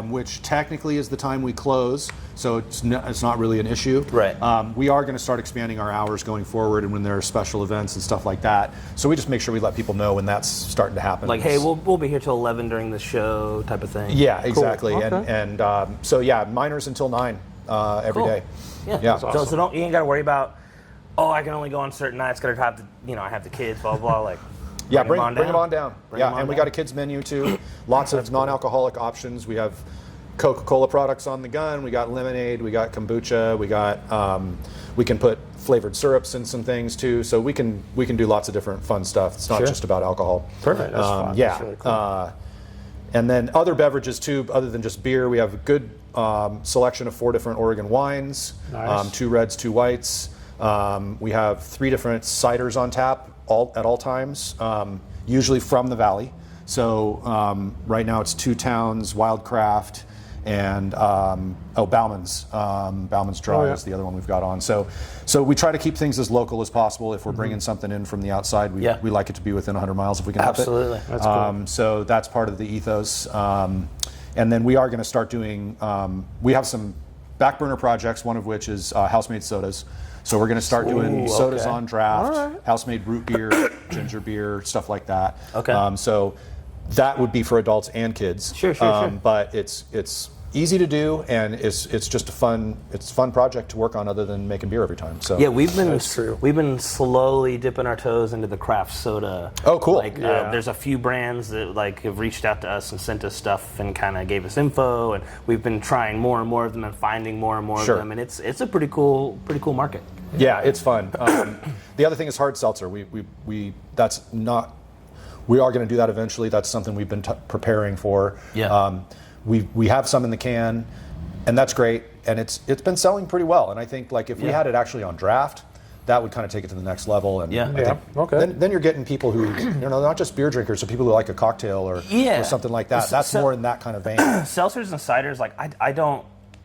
which technically is the time we close, so it's not really an issue. Right. We are going to start expanding our hours going forward, and when there are special events and stuff like that. So we just make sure we let people know when that's starting to happen. Like, hey, we'll be here till 11 during the show, type of thing. Yeah, exactly. Cool. And so yeah, minors until 9 every day. Yeah. Awesome. So you ain't got to worry about, I can only go on certain nights because I have the kids, blah, blah, like. Yeah, bring them on down. We got a kids menu too. Lots of non-alcoholic options. We have Coca-Cola products on the gun. We got lemonade. We got kombucha. We can put flavored syrups in some things too. So we can do lots of different fun stuff. It's not just about alcohol. Perfect. That's fun. Yeah. That's really cool. And then other beverages too, other than just beer. We have a good selection of 4 different Oregon wines. Nice. 2 reds, 2 whites. We have 3 different ciders on tap at all times, usually from the valley. So right now it's 2 Towns, Wildcraft, and Bauman's. Bauman's Dry is the other one we've got on. So we try to keep things as local as possible. If we're bringing something in from the outside, we like it to be within 100 miles if we can help it. Absolutely. That's cool. So that's part of the ethos. And then we are going to start doing, we have some back burner projects, one of which is house-made sodas. So we're going to start doing sodas on draft, house-made root beer, ginger beer, stuff like that. Okay. So that would be for adults and kids. Sure. But it's easy to do, and it's just a fun project to work on, other than making beer every time. So yeah, we've been slowly dipping our toes into the craft soda. Oh, cool. There's a few brands that have reached out to us and sent us stuff and kind of gave us info, and we've been trying more and more of them and finding more and more of them, and it's a pretty cool market. Yeah, it's fun. The other thing is hard seltzer. We are going to do that eventually. That's something we've been preparing for. Yeah. We have some in the can, and that's great. And it's been selling pretty well. And I think if we had it actually on draft, that would kind of take it to the next level. And then you're getting people who not just beer drinkers, but people who like a cocktail or something like that. That's more in that kind of vein. Seltzers and ciders,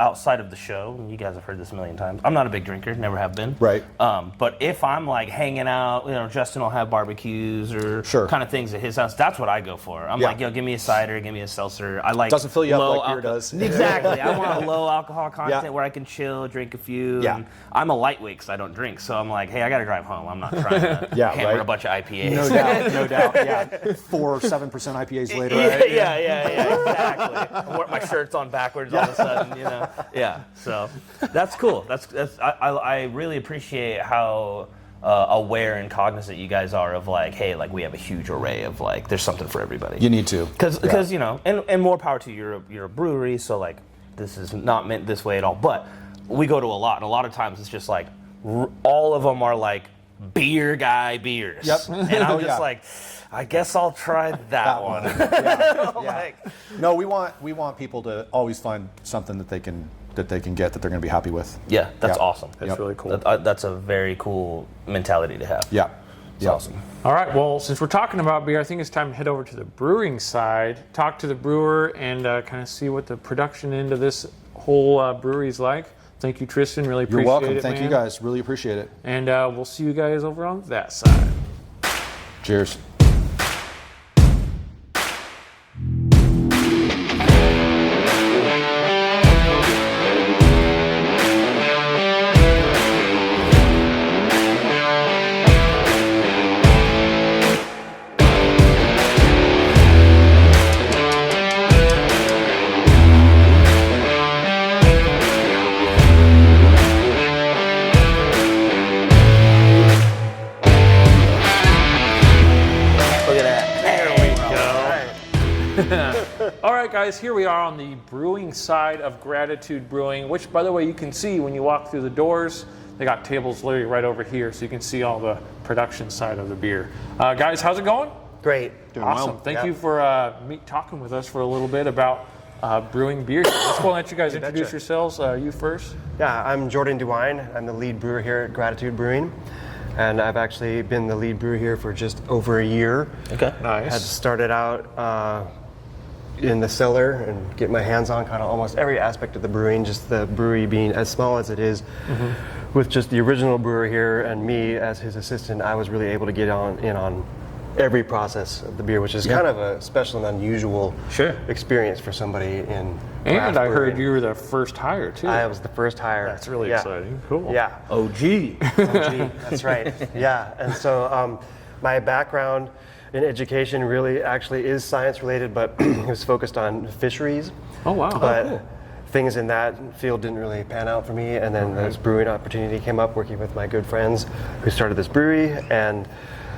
outside of the show, and you guys have heard this a million times, I'm not a big drinker, never have been. Right. But if I'm like hanging out, Justin will have barbecues or kind of things at his house. That's what I go for. I'm like, give me a cider, give me a seltzer. I like doesn't fill you up like beer does. Exactly. I want a low alcohol content where I can chill, drink a few. Yeah. And I'm a lightweight because I don't drink, so I'm like, hey, I got to drive home. I'm not trying to hammer a bunch of IPAs. No doubt, no doubt. Yeah, 4 or 7% IPAs later. Right? Yeah, exactly. My shirt's on backwards all of a sudden, Yeah, so that's cool. I really appreciate how aware and cognizant you guys are of like, hey, like we have a huge array of like, there's something for everybody. You need to, because and more power to you. You're a brewery, so like this is not meant this way at all. But we go to a lot, and a lot of times it's just like all of them are like beer guy beers. Yep. And I'm just like, I guess I'll try that one. No, we want people to always find something that they can get that they're going to be happy with. Yeah, that's awesome. That's really cool. That's a very cool mentality to have. Yeah. It's awesome. All right, well, since we're talking about beer, I think it's time to head over to the brewing side, talk to the brewer, and kind of see what the production end of this whole brewery is like. Thank you, Tristan. Really appreciate it. You're welcome. Thank you, guys. Really appreciate it. And we'll see you guys over on that side. Cheers. All right, guys, here we are on the brewing side of Gratitude Brewing, which, by the way, you can see when you walk through the doors. They got tables literally right over here, so you can see all the production side of the beer. Guys, how's it going? Great. Doing Awesome. well. Thank you for talking with us for a little bit about brewing beer. Let's go and let you guys introduce yourselves. You first. Yeah, I'm Jordan DeWine. I'm the lead brewer here at Gratitude Brewing. And I've actually been the lead brewer here for just over a year. Okay. Nice. Had started out in the cellar and get my hands on kind of almost every aspect of the brewing, just the brewery being as small as it is. With just the original brewer here and me as his assistant, I was really able to get in on every process of the beer, which is kind of a special and unusual experience for somebody in And I heard brewing. you were the first hire, too. I was the first hire. That's really exciting. Cool. Yeah. OG. That's right. Yeah. And so my background in education really actually is science related, but it was focused on fisheries. Oh, wow. But things in that field didn't really pan out for me. And then this brewing opportunity came up working with my good friends who started this brewery. And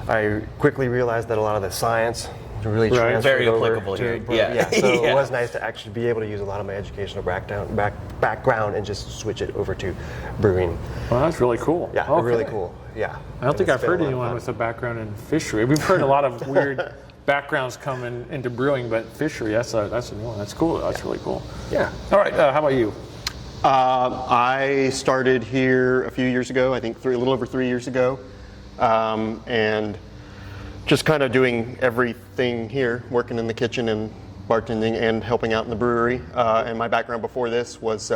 I quickly realized that a lot of the science really transferred Very over applicable to here. brewing. Yeah. So it was nice to actually be able to use a lot of my educational background and just switch it over to brewing. Well, that's really cool. Yeah, Okay. really cool. Yeah. I don't think And I've it's been heard a lot of anyone fun. with a background in fishery. We've heard a lot of weird backgrounds coming into brewing, but fishery, that's a new one. That's cool. That's really cool. Yeah. All right, how about you? I started here a few years ago, I think a little over 3 years ago, and just kind of doing everything here, working in the kitchen and bartending and helping out in the brewery. And my background before this was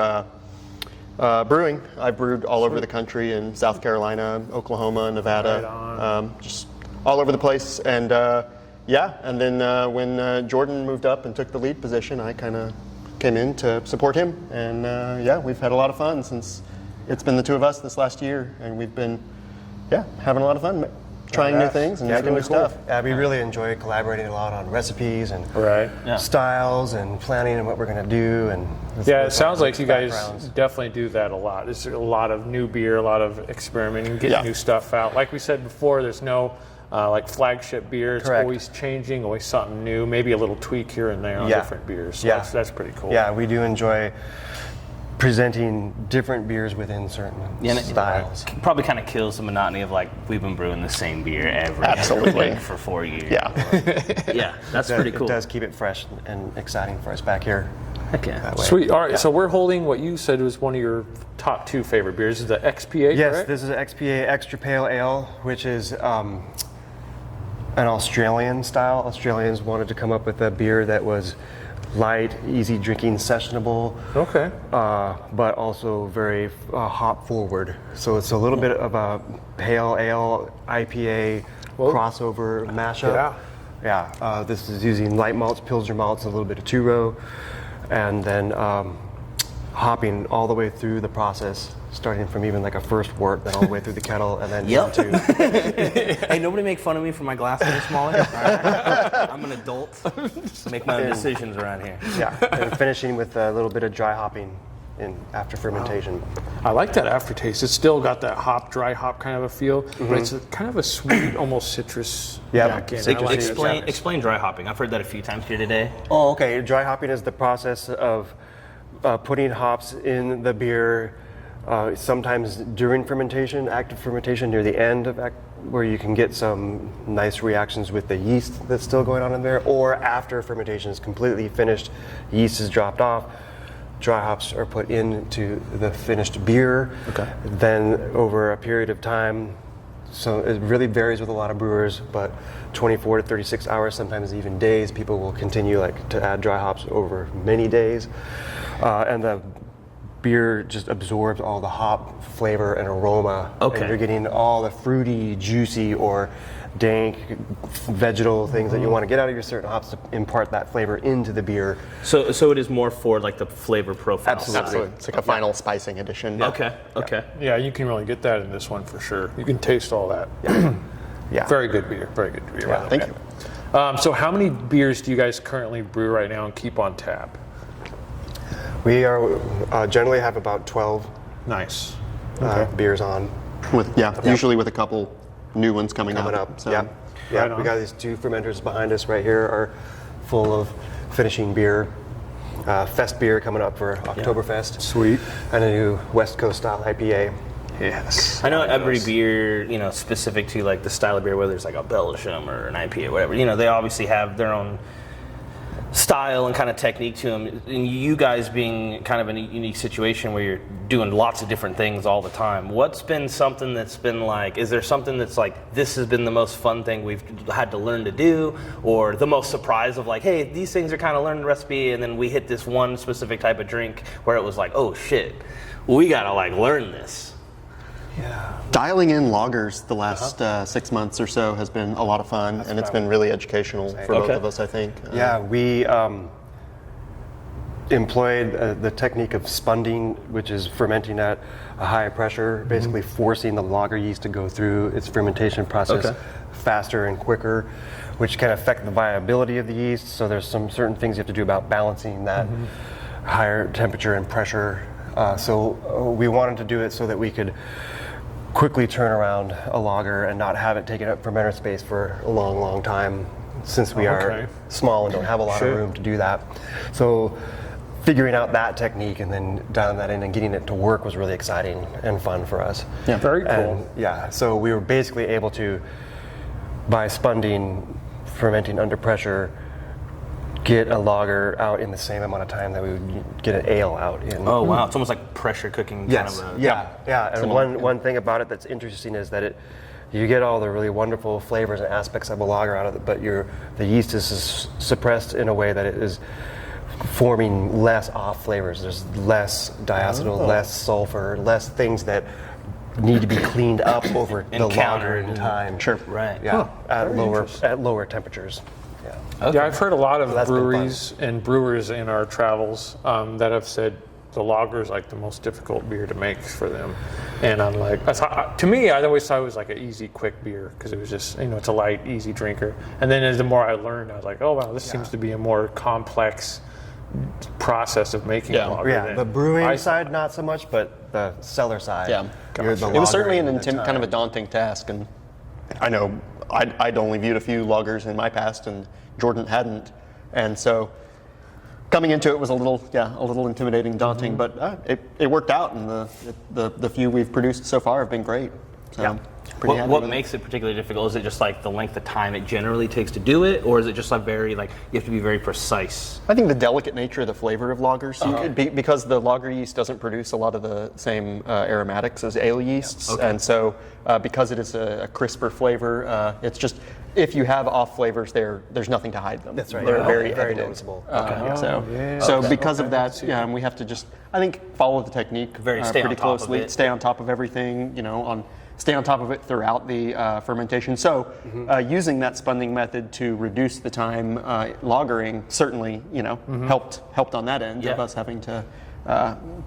brewing. I brewed all over the country in South Carolina, Oklahoma, Nevada, just all over the place. And and then when Jordan moved up and took the lead position, I kind of came in to support him. And we've had a lot of fun since it's been the two of us this last year, and we've been having a lot of fun trying new things and making new stuff. Yeah, we really enjoy collaborating a lot on recipes and styles and planning and what we're going to do. And It sounds like you guys backgrounds. definitely do that a lot. There's a lot of new beer, a lot of experimenting, getting new stuff out. Like we said before, there's no like flagship beer. It's Correct. always changing, always something new, maybe a little tweak here and there on different beers. So that's pretty cool. Yeah, we do enjoy presenting different beers within certain styles. Probably kind of kills the monotony of like we've been brewing the same beer Absolutely. for 4 years. Yeah. Yeah, that's pretty cool. It does keep it fresh and exciting for us back here. Heck yeah. That way. Sweet. All right, so we're holding what you said was one of your top 2 favorite beers. Is the XPA, Yes, correct? this is an XPA Extra Pale Ale, which is an Australian style. Australians wanted to come up with a beer that was light, easy drinking, sessionable. Okay. But also very hop forward. So it's a little bit of a pale ale IPA crossover mashup. Yeah. This is using light malts, Pilsner malts, a little bit of two-row, and then hopping all the way through the process, starting from even like a first wort, then all the way through the kettle, and then into. Hey, nobody make fun of me for my glass getting smaller. All right? I'm an adult. Make my own decisions around here. Yeah, and finishing with a little bit of dry hopping in after fermentation. I like that aftertaste. It's still got that dry hop kind of a feel, but it's kind of a sweet, almost citrus. Back in. Explain dry hopping. I've heard that a few times here today. Oh, okay. Dry hopping is the process of putting hops in the beer, sometimes during fermentation, active fermentation, near the end of where you can get some nice reactions with the yeast that's still going on in there, or after fermentation is completely finished, yeast is dropped off, dry hops are put into the finished beer. Okay. Then over a period of time, so it really varies with a lot of brewers, but 24 to 36 hours, sometimes even days, people will continue to add dry hops over many days. And the beer just absorbs all the hop flavor and aroma. Okay. And you're getting all the fruity, juicy, or dank vegetal things that you want to get out of your certain hops to impart that flavor into the beer. So it is more for the flavor profile. Absolutely. It's like a final spicing addition. Okay. Yeah, you can really get that in this one for sure. You can taste all that. Yeah. Very good beer. Very good beer. Yeah, thank you. So how many beers do you guys currently brew right now and keep on tap? We are generally have about 12 Nice. beers on. Usually with a couple new ones coming up. So. Yeah, Right on. we got these 2 fermenters behind us right here are full of finishing beer. Fest beer coming up for Oktoberfest. Sweet. And a new West Coast style IPA. Yes. I know every beer, specific to the style of beer, whether it's a Belgium or an IPA, whatever, they obviously have their own style and kind of technique to them. And you guys being kind of in a unique situation where you're doing lots of different things all the time, what's been something that's been is there something that's this has been the most fun thing we've had to learn to do, or the most surprise of hey, these things are kind of learning the recipe, and then we hit this one specific type of drink where it was oh shit, we gotta learn this? Yeah. Dialing in lagers the last 6 months or so has been a lot of fun, and it's been really educational for both of us, I think. We employed the technique of spunding, which is fermenting at a high pressure, basically forcing the lager yeast to go through its fermentation process faster and quicker, which can affect the viability of the yeast. So there's some certain things you have to do about balancing that higher temperature and pressure. So we wanted to do it so that we could quickly turn around a lager and not have it taking up fermenter space for a long, long time, since we are small and don't have a lot of room to do that. So figuring out that technique and then dialing that in and getting it to work was really exciting and fun for us. Yeah, very cool. And, so we were basically able to, by spunding, fermenting under pressure, get a lager out in the same amount of time that we would get an ale out in. Oh wow, it's almost like pressure cooking. Yes. Kind of Yeah. And one thing about it that's interesting is that you get all the really wonderful flavors and aspects of a lager out of it, but the yeast is suppressed in a way that it is forming less off flavors. There's less diacetyl, less sulfur, less things that need to be cleaned up over the lager in time. Sure. Right. Yeah. At lower temperatures. Okay. Yeah, I've heard a lot of breweries and brewers in our travels that have said the lager is the most difficult beer to make for them. And I'm to me, I always thought it was an easy, quick beer because it was just, it's a light, easy drinker. And then as the more I learned, I was oh wow, this seems to be a more complex process of making a lager. Yeah, the brewing side not so much, but the cellar side. Yeah, it was certainly kind of a daunting task, and I know I'd only viewed a few lagers in my past, and Jordan hadn't, and so coming into it was a little intimidating, daunting, but it worked out, and the few we've produced so far have been great. So pretty happy What with it. makes it particularly difficult? Is it just like the length of time it generally takes to do it, or is it just like very like you have to be very precise? I think the delicate nature of the flavor of lagers, because the lager yeast doesn't produce a lot of the same aromatics as ale yeasts, and so because it is a crisper flavor, it's just if you have off flavors, there's nothing to hide them. That's right. They're very Very evident. noticeable. So because of that, we have to just I think follow the technique Very stay pretty on top of closely, it. stay on top of everything, stay on top of it throughout the fermentation. So using that spunding method to reduce the time lagering certainly, helped on that end of us having to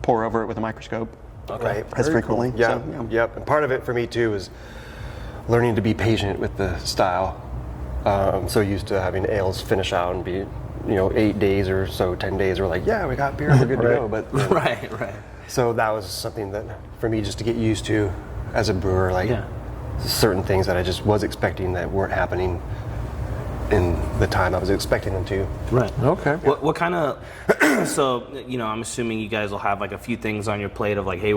pour over it with a microscope. Right. As frequently. Yeah. So, Yep. And part of it for me too is learning to be patient with the style. I'm so used to having ales finish out and be, 8 days or so, 10 days, we're like, yeah, we got beer, we're good to go. But Right. so that was something that for me just to get used to as a brewer, like certain things that I just was expecting that weren't happening in the time I was expecting them to. Right. Okay. What kind of, so, I'm assuming you guys will have like a few things on your plate of like, hey,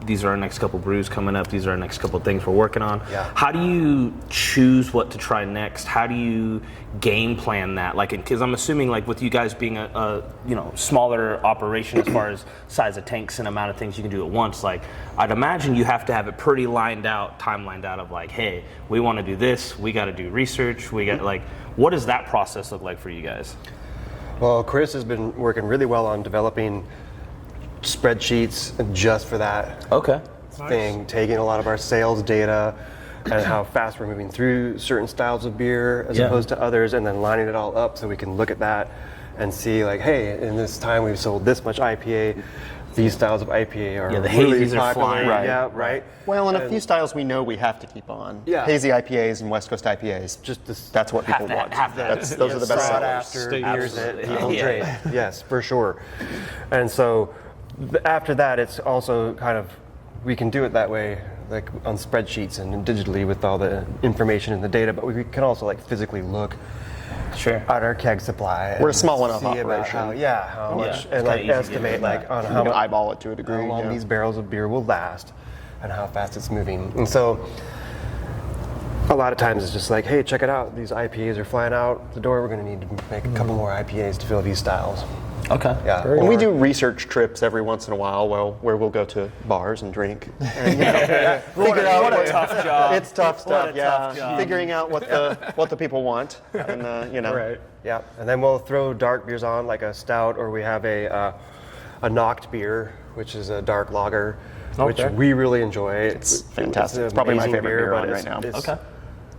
these are our next couple brews coming up, these are our next couple things we're working on. Yeah. How do you choose what to try next? How do you game plan that? Like, because I'm assuming like with you guys being a smaller operation as far as size of tanks and amount of things you can do at once, like I'd imagine you have to have it pretty lined out of like, hey, we want to do this, we got to do research, we got like, what does that process look like for you guys? Well, Chris has been working really well on developing spreadsheets just for that thing, taking a lot of our sales data and how fast we're moving through certain styles of beer as opposed to others, and then lining it all up so we can look at that and see like, hey, in this time we've sold this much IPA. These styles of IPA are the really hazies are popular. flying. Right. Yeah, right. Well, and a few styles we know we have to keep on. Yeah. Hazy IPAs and West Coast IPAs. That's what people want. Those are the best sought sellers. after beers that people Yeah. drink. Yes, for sure. And so after that, it's also kind of, we can do it that way, like on spreadsheets and digitally with all the information and the data, but we can also like physically look at our keg supply. We're a and small enough see about operation. how much, It's and kinda like easy to estimate do like on You how can much, eyeball it to a degree. how long yeah. these barrels of beer will last and how fast it's moving. And so a lot of times it's just like, hey, check it out. These IPAs are flying out the door. We're going to need to make a couple more IPAs to fill these styles. Okay. Yeah. And we do research trips every once in a while, where we'll go to bars and drink. And, figure out what a tough job. It's tough stuff, a tough job. Figuring out what the people want, and Right. Yeah. And then we'll throw dark beers on, like a stout, or we have a knocked beer, which is a dark lager, which we really enjoy. It's fantastic. an It's probably my amazing favorite beer but on right it's- now. it's-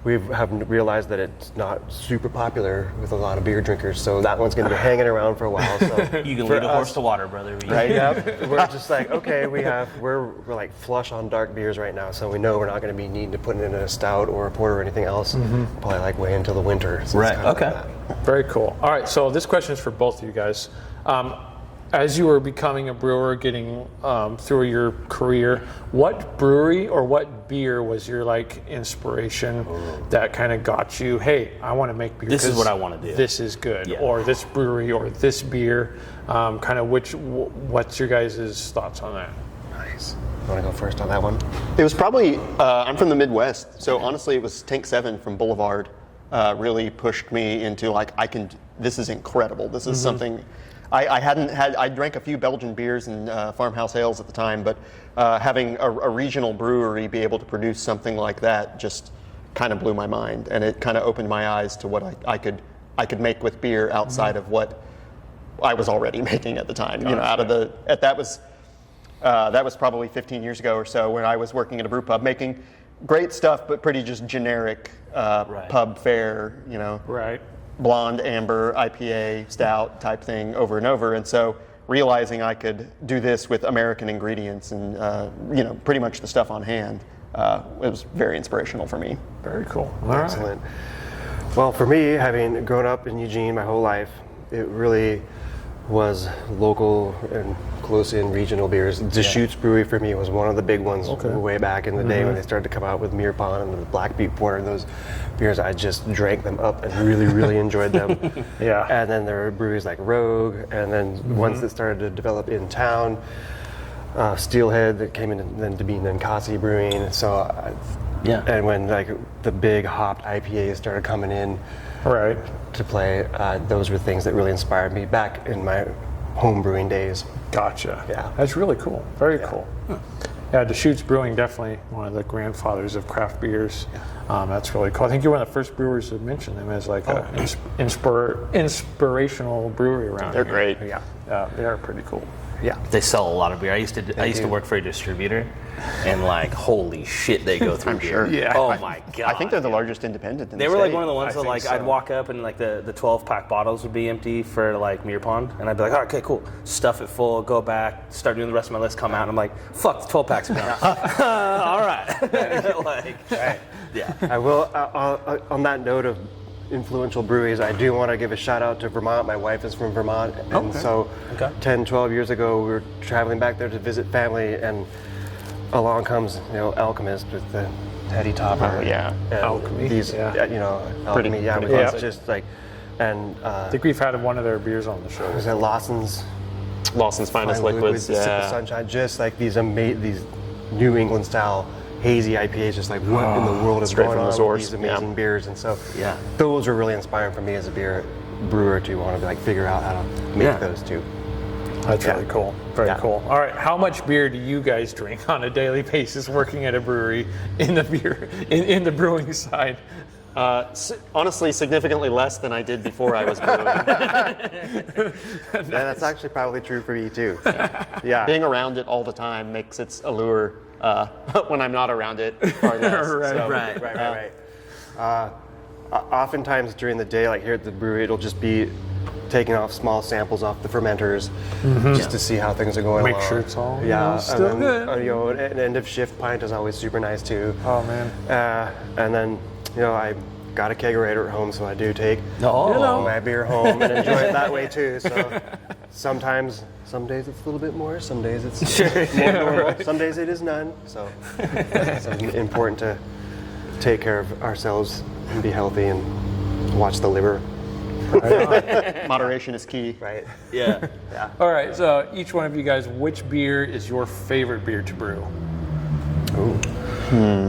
We have realized that it's not super popular with a lot of beer drinkers, so that one's going to be hanging around for a while. So You can for lead a horse us- to water, brother. Right? Yep. We're just like, okay, we're like flush on dark beers right now, so we know we're not going to be needing to put it in a stout or a porter or anything else. Probably like wait until the winter. So it's Right, kind of okay. like that. Very cool. All right, so this question is for both of you guys. As you were becoming a brewer, getting through your career, what brewery or what beer was your like inspiration that kind of got you? Hey, I want to make beer. This is 'cause what I want to do. This is good, Yeah. or this brewery or this beer. Kind of what's your guys' thoughts on that? Nice. Want to go first on that one? It was probably I'm from the Midwest, so honestly, it was Tank 7 from Boulevard. Really pushed me into like this is incredible. This is something. I drank a few Belgian beers and farmhouse ales at the time, but having a regional brewery be able to produce something like that just kind of blew my mind, and it kind of opened my eyes to what I could make with beer outside of what I was already making at the time. That was probably 15 years ago or so when I was working at a brew pub making great stuff, but pretty just generic pub fare, Right. blonde, amber, IPA, stout type thing over and over. And so realizing I could do this with American ingredients and, pretty much the stuff on hand, it was very inspirational for me. Very cool. All right. Excellent. Well, for me, having grown up in Eugene my whole life, it really was local and close in regional beers. Deschutes Brewery for me was one of the big ones way back in the day when they started to come out with Mere Pond and the Black Beet Porter. Those beers, I just drank them up and really, really enjoyed them. Yeah. And then there were breweries like Rogue, and then ones that started to develop in town. Steelhead that came in then to be Ninkasi Brewing. So and when like the big hopped IPAs started coming in to play, those were things that really inspired me back in my home brewing days. Gotcha. Yeah. That's really cool. Very cool. Yeah, Deschutes Brewing, definitely one of the grandfathers of craft beers. That's really cool. I think you're one of the first brewers to mention them as like an inspirational brewery around They're here. great. Yeah, they are pretty cool. Yeah. They sell a lot of beer. I used to work for a distributor, and like holy shit, they go through I'm beer. sure. Yeah. Oh my god. I think they're the largest independent in They the were like state. one of the ones I that think like so. I'd walk up and like the 12-pack bottles would be empty for like Muir Pond, and I'd be like, oh, okay, cool. Stuff it full, go back, start doing the rest of my list, come out, and I'm like, fuck, the 12-packs are gone. All right. Yeah. I will, on that note of influential breweries, I do want to give a shout out to Vermont. My wife is from Vermont, and so 10, 12 years ago, we were traveling back there to visit family, and along comes, Alchemist with the Teddy Topper. Oh, yeah. And Alchemy, These, Alchemy, pretty it's classic. just like, and I think we've had one of their beers on the show. was it Lawson's Lawson's Finest Liquids. Sip of Sunshine, just like these New England style hazy IPAs, just like what in the world is Straight going from the on source, with these amazing beers. And so Yeah. those are really inspiring for me as a beer brewer to want to like figure out how to make those too. That's really cool. Very Yeah. cool. All right, how much beer do you guys drink on a daily basis working at a brewery in the beer in the brewing side? Honestly, significantly less than I did before I was brewing. Yeah, that's actually probably true for me too. Yeah. Being around it all the time makes its allure when I'm not around it far less. Right. Oftentimes during the day, like here at the brewery, it'll just be taking off small samples off the fermenters just to see how things are going Make along. sure it's all and still then, good. an end of shift pint is always super nice too. Oh man. And then I got a kegerator at home, so I do take Oh. my beer home and enjoy it that way too. So some days it's a little bit more, some days it's more normal, some days it is none. So it's important to take care of ourselves and be healthy and watch the liver. Moderation is key. Right. Yeah. All right, so each one of you guys, which beer is your favorite beer to brew?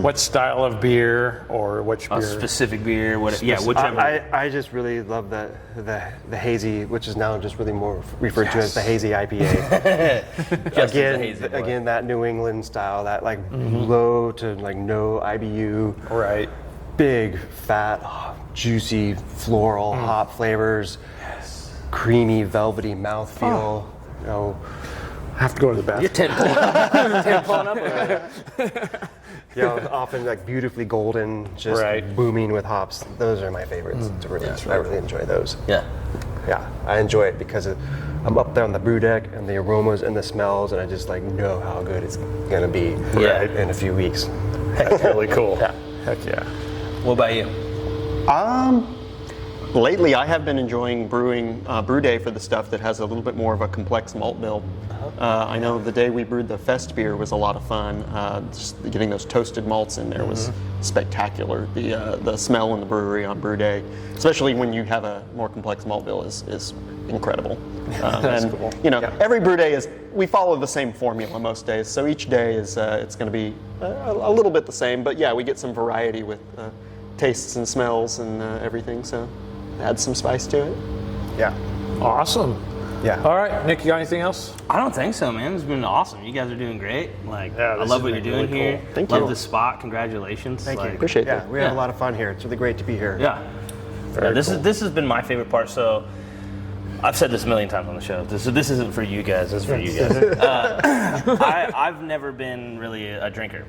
What style of beer or which A beer? specific beer, whichever. I just really love the hazy, which is now just really more referred to as the hazy IPA. Just as a hazy boy. Again, that New England style, that like low to like no IBU, Right. big, fat, juicy, floral hop flavors, creamy, velvety mouthfeel. I have to go to the bathroom. You're 10 pulling up already. Often like beautifully golden, just booming with hops. Those are my favorites. I really enjoy those. Yeah. Yeah, I enjoy it because I'm up there on the brew deck and the aromas and the smells, and I just like know how good it's gonna be in a few weeks. That's really cool. Heck yeah. What about you? Lately, I have been enjoying brewing brew day for the stuff that has a little bit more of a complex malt bill. I know the day we brewed the Fest beer was a lot of fun. Just getting those toasted malts in there was spectacular. The smell in the brewery on brew day, especially when you have a more complex malt bill, is incredible. That's cool. Every brew day we follow the same formula most days, so each day is it's going to be a little bit the same. But yeah, we get some variety with tastes and smells and everything. So add some spice to it. Yeah. Awesome. Yeah. All right, Nick, you got anything else? I don't think so, man. It's been awesome. You guys are doing great. Like, I this love has what you're been doing really here. cool. Thank love you. the spot. Congratulations. Thank you. Appreciate Yeah, that. we have a lot of fun here. It's really great to be here. Yeah. This has been my favorite part. So I've said this a million times on the show. This isn't for you guys. This is for you guys. I've never been really a drinker.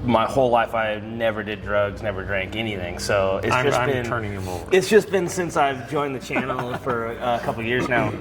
My whole life, I never did drugs, never drank anything. So it's I'm turning him over. It's just been since I've joined the channel for a couple of years now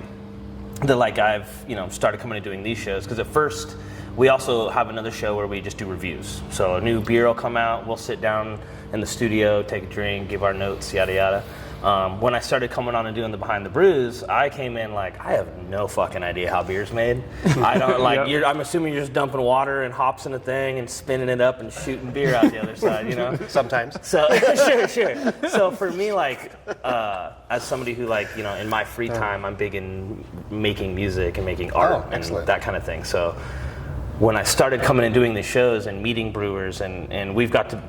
that I've started coming and doing these shows. Because at first, we also have another show where we just do reviews. So a new beer will come out, we'll sit down in the studio, take a drink, give our notes, yada yada. When I started coming on and doing the Behind the Brews, I came in like, I have no fucking idea how beer's made. I don't like. I'm assuming you're just dumping water and hops in a thing and spinning it up and shooting beer out the other side, you know? Sometimes. So sure. So for me, like, as somebody who, like, you know, in my free time, I'm big in making music and making art and that kind of thing. So when I started coming and doing these shows and meeting brewers, and we've got to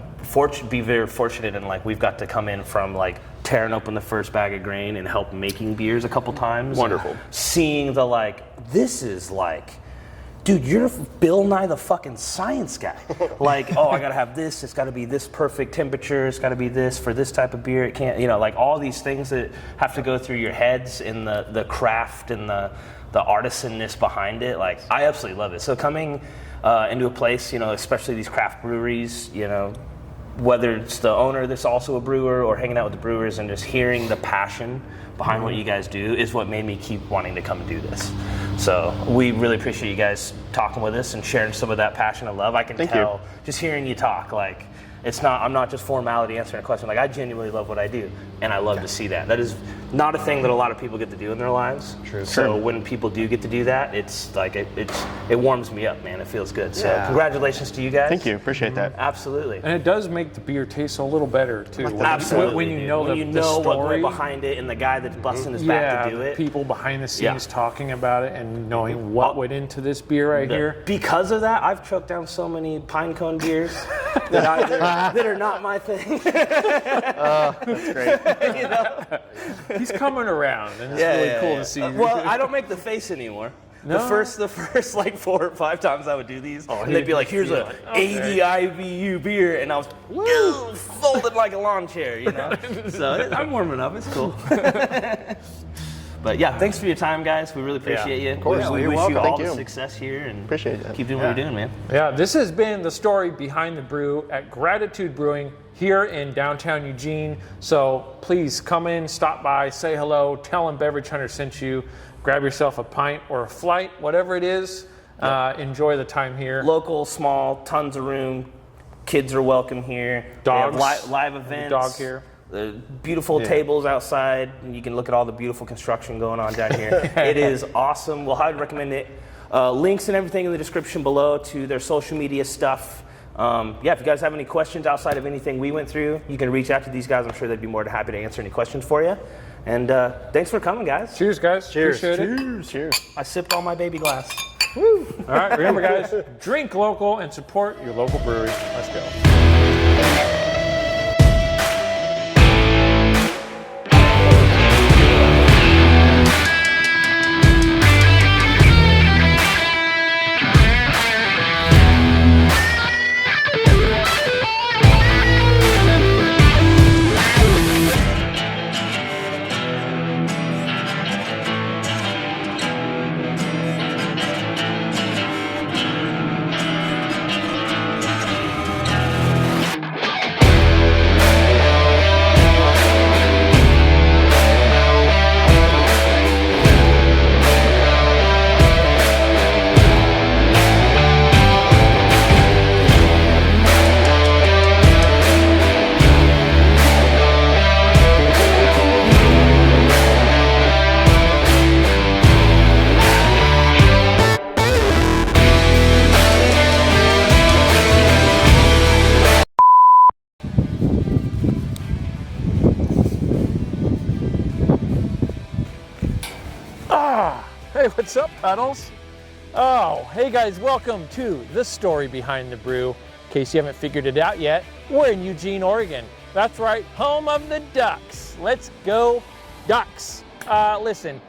be very fortunate, and like we've got to come in from like tearing open the first bag of grain and help making beers a couple times. Wonderful. Seeing the like, this is like, dude, you're Bill Nye the fucking science guy. Like, oh, I gotta have this, it's gotta be this perfect temperature, it's gotta be this for this type of beer, it can't, you know, like all these things that have to go through your heads in the craft and the artisanness behind it. Like, I absolutely love it. So coming into a place, you know, especially these craft breweries, you know, whether it's the owner that's also a brewer or hanging out with the brewers and just hearing the passion behind what you guys do is what made me keep wanting to come and do this. So we really appreciate you guys talking with us and sharing some of that passion and love. I can tell just hearing you talk, like, I'm not just formality answering a question. Like, I genuinely love what I do, and I love to see that. That is not a thing that a lot of people get to do in their lives. True. So when people do get to do that, it's like it warms me up, man. It feels good. So congratulations to you guys. Thank you. Appreciate that. Absolutely. And it does make the beer taste a little better too. Absolutely. When you know the what story went behind it and the guy that's busting his back to do it. People behind the scenes talking about it and knowing what went into this beer right here. Because of that, I've choked down so many pine cone beers that are not my thing. That's great. You know? He's coming around, and it's really cool to see. Well, I don't make the face anymore. No? The first like 4 or 5 times I would do these, and they'd be like, "Here's a 80 IBU beer," and I was folded like a lawn chair, you know. So I'm warming up. It's cool. But yeah, thanks for your time, guys. We really appreciate you. Of course. We You're wish welcome. you all Thank the you. success here, and Appreciate it. keep doing what you're doing, man. Yeah, this has been the story behind the brew at Gratitude Brewing here in downtown Eugene. So please come in, stop by, say hello, tell them Beverage Hunter sent you, grab yourself a pint or a flight, whatever it is. Enjoy the time here. Local, small, tons of room. Kids are welcome here. Dogs. They have live events. Dog here. Beautiful tables outside, and you can look at all the beautiful construction going on down here. It is awesome. We'll highly recommend it. Links and everything in the description below to their social media stuff. If you guys have any questions outside of anything we went through, you can reach out to these guys. I'm sure they'd be more than happy to answer any questions for you. And thanks for coming, guys. Cheers, guys. Cheers. Appreciate it. Cheers. I sipped all my baby glass. All right, remember, guys, drink local and support your local brewery. Let's go. Hey, what's up, Puddles? Oh, hey guys, welcome to the story behind the brew. In case you haven't figured it out yet, we're in Eugene, Oregon. That's right, home of the Ducks. Let's go Ducks. Listen,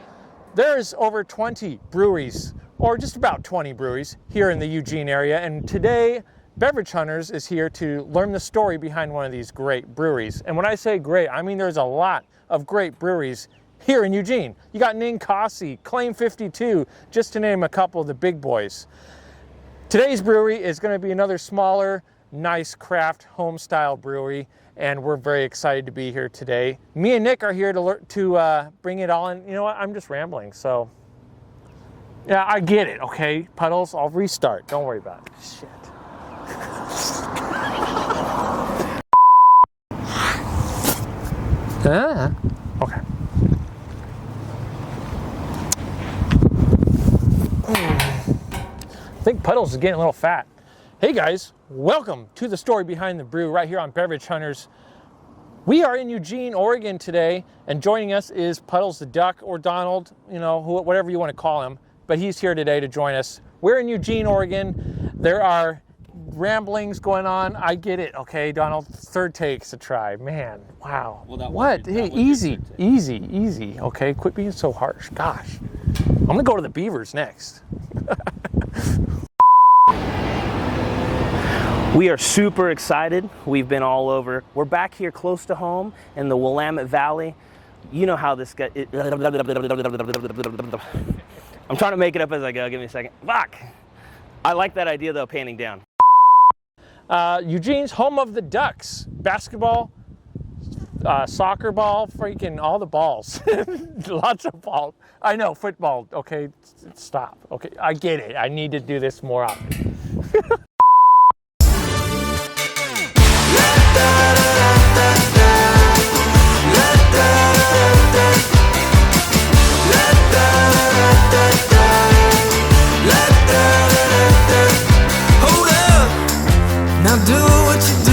there's over 20 breweries, or just about 20 breweries here in the Eugene area, and today Beverage Hunters is here to learn the story behind one of these great breweries. And when I say great, I mean there's a lot of great breweries here in Eugene. You got Ninkasi, Claim 52, just to name a couple of the big boys. Today's brewery is going to be another smaller, nice craft home style brewery, and we're very excited to be here today. Me and Nick are here to bring it all in. You know what? I'm just rambling, so yeah, I get it. Okay, Puddles, I'll restart. Don't worry about it. Shit. I think Puddles is getting a little fat. Hey guys, welcome to the Story Behind the Brew right here on Beverage Hunters. We are in Eugene, Oregon today, and joining us is Puddles the Duck, or Donald, you know, whatever you want to call him, but he's here today to join us. We're in Eugene, Oregon. There are ramblings going on. I get it, okay, Donald? Third take's a try. Man, wow. Well, what? Hey, easy, okay? Quit being so harsh. Gosh. I'm gonna go to the Beavers next. We are super excited. We've been all over. We're back here close to home in the Willamette Valley. You know how this guy... I'm trying to make it up as I go. Give me a second. Fuck! I like that idea, though, panning down. Eugene's home of the Ducks. Basketball, soccer ball, freaking all the balls. Lots of balls. I know, football. Okay, stop. Okay, I get it. I need to do this more often. Hold up, now do what you do.